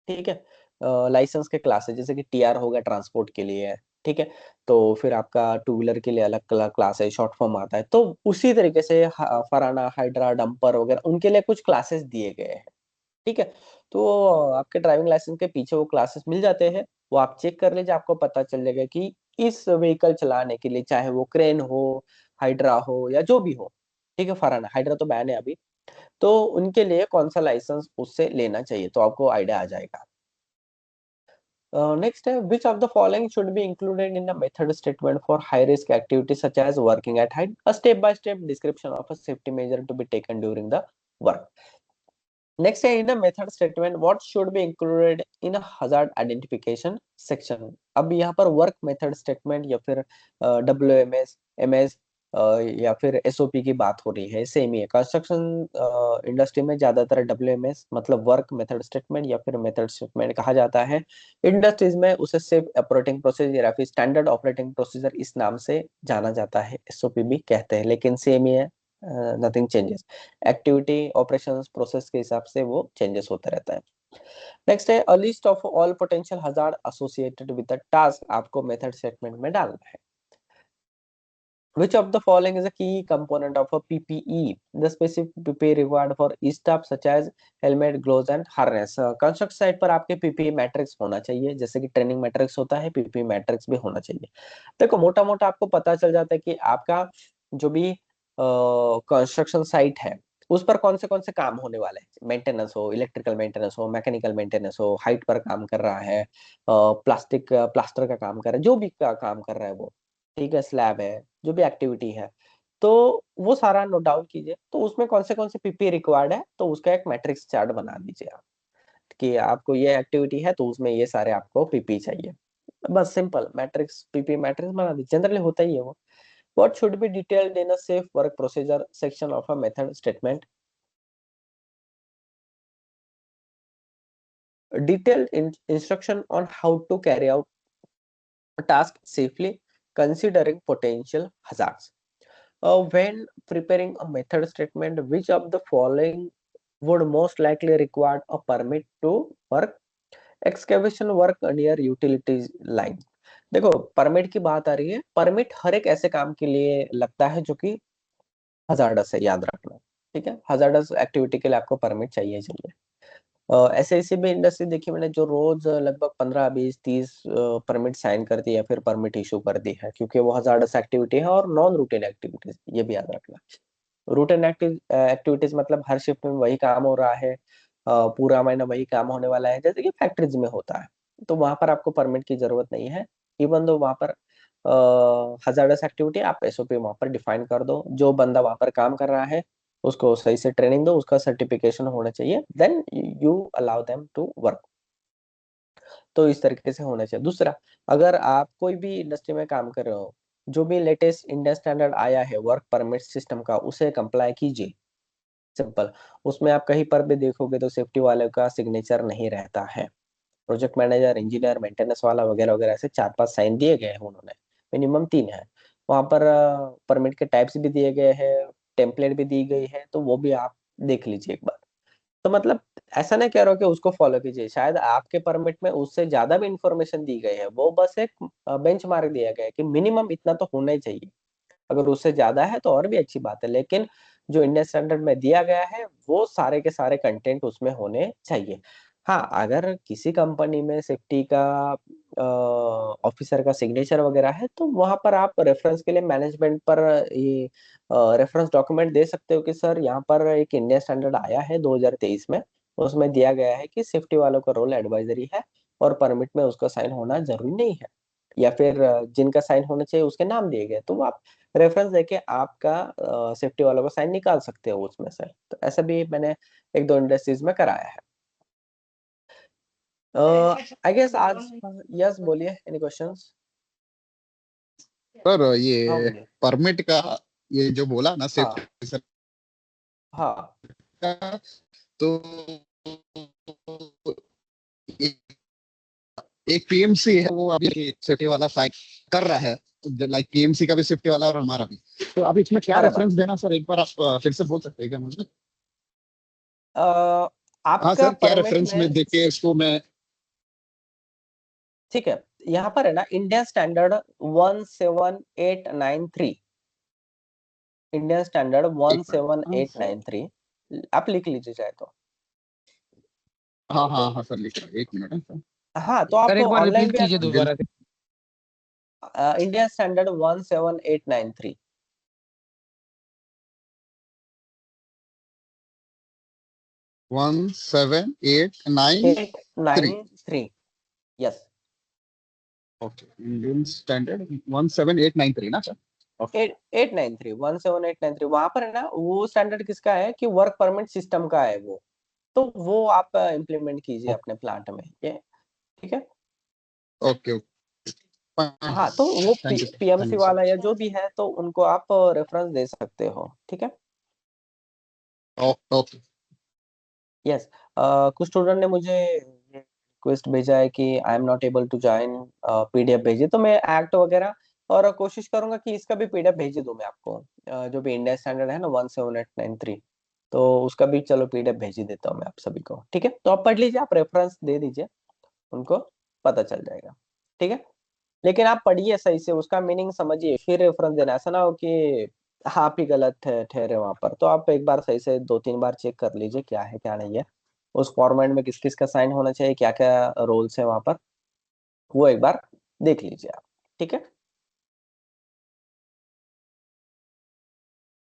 ठीक है, लाइसेंस के क्लासेस जैसे कि टीआर होगा ट्रांसपोर्ट के लिए, ठीक है, तो फिर आपका टू व्हीलर के लिए अलग क्लास है, शॉर्ट फॉर्म आता है. तो उसी तरीके से फराना, हाइड्रा, डंपर वगैरह उनके लिए कुछ क्लासेस दिए गए हैं. ठीक है, तो आपके ड्राइविंग लाइसेंस के पीछे वो क्लासेस मिल जाते हैं, वो आप चेक कर लीजिए, आपको पता चल जाएगा कि इस व्हीकल चलाने के लिए, चाहे वो क्रेन हो, हाइड्रा हो या जो भी हो, ठीक है, फराना हाइड्रा तो बैन है अभी, तो उनके लिए कौन सा लाइसेंस उससे लेना चाहिए, तो आपको आइडिया आ जाएगा. Next, which of the following should be included in a method statement for high-risk activities such as working at height? A step-by-step description of a safety measure to be taken during the work. Next, in a method statement, what should be included in a hazard identification section? अब यहाँ पर work method statement या फिर WMS, MS या फिर SOP की बात हो रही है, सेम ही है। कंस्ट्रक्शन इंडस्ट्री में ज्यादातर WMS मतलब वर्क मेथड स्टेटमेंट या फिर मेथड स्टेटमेंट कहा जाता है। इंडस्ट्रीज में उसे सेफ ऑपरेटिंग प्रोसीजर या फिर स्टैंडर्ड ऑपरेटिंग प्रोसीजर इस नाम से जाना जाता है, SOP भी कहते हैं, लेकिन सेम ही है, nothing changes. Activity operations process के हिसाब से वो चेंजेस होता रहता है। नेक्स्ट है, a list of all potential hazard associated with the task आपको मेथड स्टेटमेंट में डालना है। Which of the following is a key component of a PPE? The specific PPE required for each staff such as helmet, gloves and harness. Construct site पर आपके PPE matrix होना चाहिए, जैसे कि ट्रेनिंग मैट्रिक्स होता है, PPE मैट्रिक्स भी होना चाहिए। देखो मोटा मोटा आपको पता चल जाता है कि आपका जो भी कंस्ट्रक्शन साइट है उस पर कौन से काम होने वाले हैं। मेंटेनेंस हो, इलेक्ट्रिकल मेंटेनेंस हो, मैकेनिकल मेंटेनेंस हो, हाइट पर काम कर रहा है, प्लास्टर का काम कर रहा है, जो भी काम कर रहा है वो, ठीक है, स्लैब है, जो भी एक्टिविटी है, तो वो सारा नोट डाउन कीजिए। तो उसमें कौन से पीपी रिक्वायर्ड है, तो उसका एक मैट्रिक्स चार्ट बना दीजिए आप, कि आपको ये एक्टिविटी है तो उसमें ये सारे आपको पीपी चाहिए। बस सिंपल मैट्रिक्स, पीपी मैट्रिक्स बना दीजिए, जनरली होता ही है वो। What should be detailed in a safe work procedure section of a method statement? Detailed instruction on how to carry out a task safely, considering potential hazards. When preparing a method statement, which of the following would most likely require a permit to work? Excavation work near utilities line. देखो permit की बात आ रही है, permit हर एक ऐसे काम के लिए लगता है जो कि हजार्डस है, याद रखना, ठीक है। हजार्डस एक्टिविटी के लिए आपको परमिट चाहिए चाहिए। ऐसे ऐसे भी इंडस्ट्री देखी मैंने जो रोज लगभग 15 20 30 परमिट साइन करती है या फिर परमिट इशू करती है, क्योंकि वो हजार्डस एक्टिविटी है और नॉन रूटीन एक्टिविटीज, ये भी याद रखना। रूटीन एक्टिविटीज मतलब हर शिफ्ट में वही काम हो रहा है, पूरा महीना वही काम होने वाला है, जैसे कि फैक्ट्रीज में होता है, तो वहां पर आपको परमिट की जरूरत नहीं है। इवन दो वहां पर हजार्डस एक्टिविटी, आप SOP वहां पर डिफाइन कर दो, जो बंदा वहां पर काम कर रहा है उसको सही से ट्रेनिंग दो, उसका सर्टिफिकेशन होना चाहिए, then you allow them to work. तो इस तरीके से होना चाहिए। दूसरा, अगर आप कोई भी इंडस्ट्री में काम कर रहे हो, जो भी लेटेस्ट इंडियन स्टैंडर्ड आया है वर्क परमिट सिस्टम का, उसे कंप्लाई कीजिए, सिंपल। उसमें आप कहीं पर भी देखोगे तो सेफ्टी वाले का सिग्नेचर नहीं रहता है, प्रोजेक्ट मैनेजर, इंजीनियर, मेंटेनेंस वाला वगैरह वगैरह, ऐसे 4 5 साइन दिए गए हैं उन्होंने, मिनिमम 3 है। वहां पर परमिट के टाइप्स भी दिए गए हैं, टेम्पलेट भी दी गई है, तो वो भी आप देख लीजिए एक बार। तो मतलब ऐसा नहीं कह रहा हूँ कि उसको फॉलो कीजिए, शायद आपके परमिट में उससे ज्यादा भी इंफॉर्मेशन दी गई है, वो बस एक बेंचमार्क दिया गया है कि मिनिमम इतना तो होना ही चाहिए। अगर उससे ज्यादा है तो और भी अच्छी बात है, लेकिन जो इंडियन स्टैंडर्ड में दिया गया है वो सारे के सारे कंटेंट उसमें होने चाहिए। हाँ, अगर किसी कंपनी में सेफ्टी का ऑफिसर का सिग्नेचर वगैरह है, तो वहां पर आप रेफरेंस के लिए मैनेजमेंट पर ये रेफरेंस डॉक्यूमेंट दे सकते हो कि सर यहाँ पर एक इंडियन स्टैंडर्ड आया है 2023 में, उसमें दिया गया है कि सेफ्टी वालों का रोल एडवाइजरी है और परमिट में उसका साइन होना जरूरी नहीं है, या फिर जिनका साइन होना चाहिए उसके नाम दिए गए, तो आप रेफरेंस देके आपका सेफ्टी वालों का साइन निकाल सकते हो उसमें से। तो ऐसा भी मैंने 1 2 इंडस्ट्रीज में कराया है। आई गेस आज, यस बोलिए, एनी क्वेश्चंस? सर हाँ ये बोलिए। परमिट का, ये जो बोला ना हाँ सेफ्टी हाँ का, तो एक PMC है वो अभी सेफ्टी वाला साइन कर रहा है, लाइक PMC का भी सेफ्टी वाला और हमारा भी। तो अब इसमें क्या अरे रेफरेंस देना सर, एक बार आप फिर से बोल सकते हैं क्या मुझे? वाह, हाँ आपका सर, क्या परमिट रेफरेंस में में, देख के इसको मैं। ठीक है, यहाँ पर है ना इंडियन स्टैंडर्ड 17893, इंडियन स्टैंडर्ड एक मिनट, हाँ सर। 17893, आप लिख लीजिए चाहे तो। हाँ हाँ हाँ सर, लिख रहा हूँ, एक मिनट है सर। हाँ, तो सर आप एक बार ऑनलाइन रिपीट भी कीजिए दोबारा से। Indian standard 17893, 17893। 893, yes. Okay, Indian standard 17893 ना सर? 893 17893 वहां पर है ना, वो स्टैंडर्ड किसका है कि वर्क परमिट सिस्टम का है वो, तो वो आप इम्प्लीमेंट कीजिए अपने प्लांट में ये, ठीक है। ओके ओके, हाँ तो वो thank you sir, thank PMC you वाला सर। या जो भी है तो उनको आप रेफरेंस दे सकते हो, ठीक है। ओके। यस, कुछ स्टूडेंट ने मुझे रिक्वेस्ट भेजा है कि I am not able to join, PDF भेजिए, तो मैं एक्ट वगैरह और कोशिश करूंगा कि इसका भी पीडीएफ भेज दूं मैं आपको, जो भी इंडिया स्टैंडर्ड है ना 17893, तो उसका भी चलो पीडीएफ भेज ही देता हूँ मैं आप सभी को, ठीक है। तो आप पढ़ लीजिए, आप रेफरेंस दे दीजिए, उनको पता चल जाएगा, ठीक है। लेकिन आप पढ़िए सही से, उसका मीनिंग समझिए, फिर रेफरेंस देना, ऐसा ना हो कि आप ही गलत ठहरे वहां पर। तो आप एक बार सही से 2-3 बार चेक कर लीजिए क्या है क्या नहीं है, उस फॉर्मेट में किस किस का साइन होना चाहिए, क्या क्या रोल्स है वहां पर, वो एक बार देख लीजिए आप, ठीक है।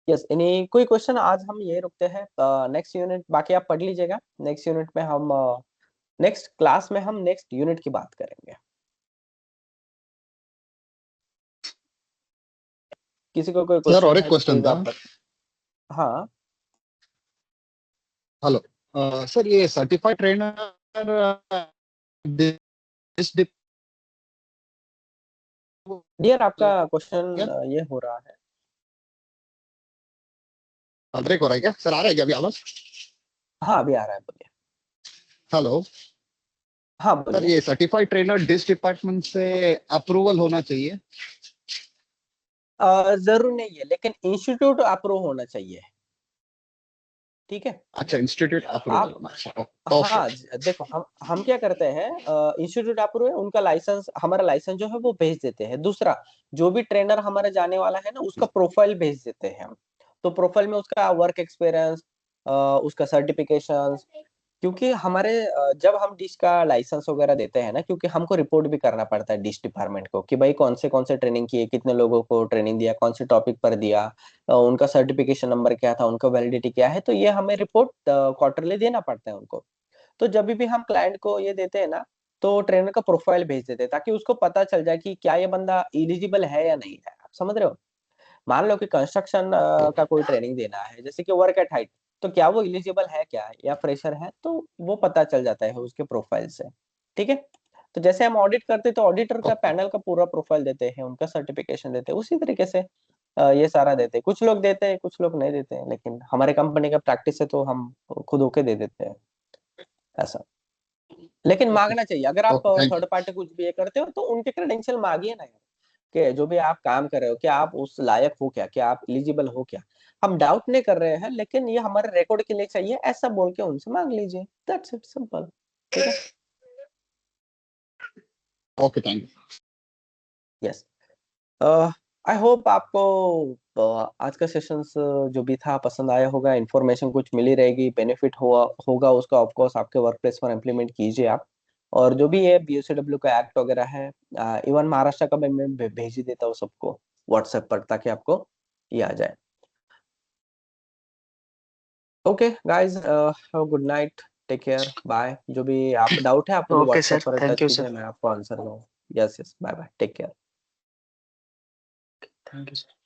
यस, इन्हीं कोई क्वेश्चन, आज हम ये रुकते हैं, नेक्स्ट यूनिट बाकी आप पढ़ लीजिएगा, नेक्स्ट यूनिट में हम नेक्स्ट क्लास में हम नेक्स्ट यूनिट की बात करेंगे। किसी को कोई सर और क्वेश्चन एक है तो क्वेश्चन प्लीज था। आप हाँ। हेलो, सर ये सर्टिफाइड ट्रेनर डियर, आपका क्वेश्चन क्या ये हो रहा है। ब्रेक हो रहा है क्या सर? आ रहा है क्या अभी आवाज? हाँ अभी आ रहा है, बोलिए। हेलो हाँ सर, बोलिए। ये सर्टिफाइड ट्रेनर डिस डिपार्टमेंट से अप्रूवल होना चाहिए? जरूर नहीं है, लेकिन इंस्टीट्यूट अप्रूव होना चाहिए, ठीक है। अच्छा, इंस्टीट्यूट अप्रूवल आप होना चाहिए। ओके। हाँ देखो, हम क्या करते हैं, इंस्टीट्यूट अप्रूव है, उनका लाइसेंस, हमारा लाइसेंस जो है वो भेज देते हैं। दूसरा, जो भी ट्रेनर हमारा जाने वाला है ना, उसका प्रोफाइल भेज देते हैं हम। तो प्रोफाइल में उसका वर्क एक्सपीरियंस, उसका सर्टिफिकेशन, क्योंकि हमारे जब हम डिश का लाइसेंस वगैरह देते हैं ना, क्योंकि हमको रिपोर्ट भी करना पड़ता है डिश डिपार्टमेंट को कि भाई कौन से ट्रेनिंग किए, कितने लोगों को ट्रेनिंग दिया, कौन से टॉपिक पर दिया, उनका सर्टिफिकेशन नंबर क्या था, उनका वैलिडिटी क्या है, तो ये हमें रिपोर्ट क्वार्टरली देना पड़ता है उनको। तो जब भी हम क्लाइंट को ये देते हैं ना, तो ट्रेनर का प्रोफाइल भेज देते हैं, ताकि उसको पता चल जाए कि क्या ये बंदा एलिजिबल है या नहीं है, आप समझ रहे हो। मान लो कि कंस्ट्रक्शन का कोई ट्रेनिंग देना है, जैसे कि वर्क एट हाइट, तो क्या वो एलिजिबल है क्या, या फ्रेशर है, तो वो पता चल जाता है उसके प्रोफाइल से, ठीक है। तो जैसे हम ऑडिट करते हैं, तो ऑडिटर का ओके पैनल का पूरा प्रोफाइल देते हैं, उनका सर्टिफिकेशन देते हैं, उसी तरीके से ये सारा देते हैं। कुछ लोग देते हैं, कुछ लोग नहीं देते हैं, लेकिन हमारे कंपनी का प्रैक्टिस है तो हम खुद होके दे देते हैं, ऐसा। लेकिन ओके मांगना चाहिए, अगर आप okay, thank third you. Party कुछ भी ये करते हो, तो उनके क्रेडेंशियल मांगिए ना यार, कि जो भी आप काम कर रहे हो, क्या आप उस लायक हो, क्या आप एलिजिबल हो क्या। हम डाउट नहीं कर रहे हैं, लेकिन ये हमारे रिकॉर्ड के लिए चाहिए, ऐसा बोल के उनसे मांग लीजिए, दैट्स इट, सिंपल, ठीक है। Okay, thank you. Yes, I hope आपको आज का सेशन जो भी था पसंद आया होगा, इन्फॉर्मेशन कुछ मिली रहेगी, बेनिफिट हुआ होगा उसका, ऑफ कोर्स आपके वर्क प्लेस पर इम्प्लीमेंट कीजिए आप। और जो भी ये बीओसीडब्ल्यू का एक्ट वगैरह है, इवन महाराष्ट्र का मैं भेज ही देता हूँ सबको व्हाट्सएप पर, ताकि आपको ये आ जाए। Okay guys, good night, take care, bye. जो भी आप डाउट है आप मुझे ओके व्हाट्सएप सर, पर थैंक टच यू कीजिए, सर, मैं आपको आंसर दूंगा। Yes yes, bye bye, take care. Thank you sir.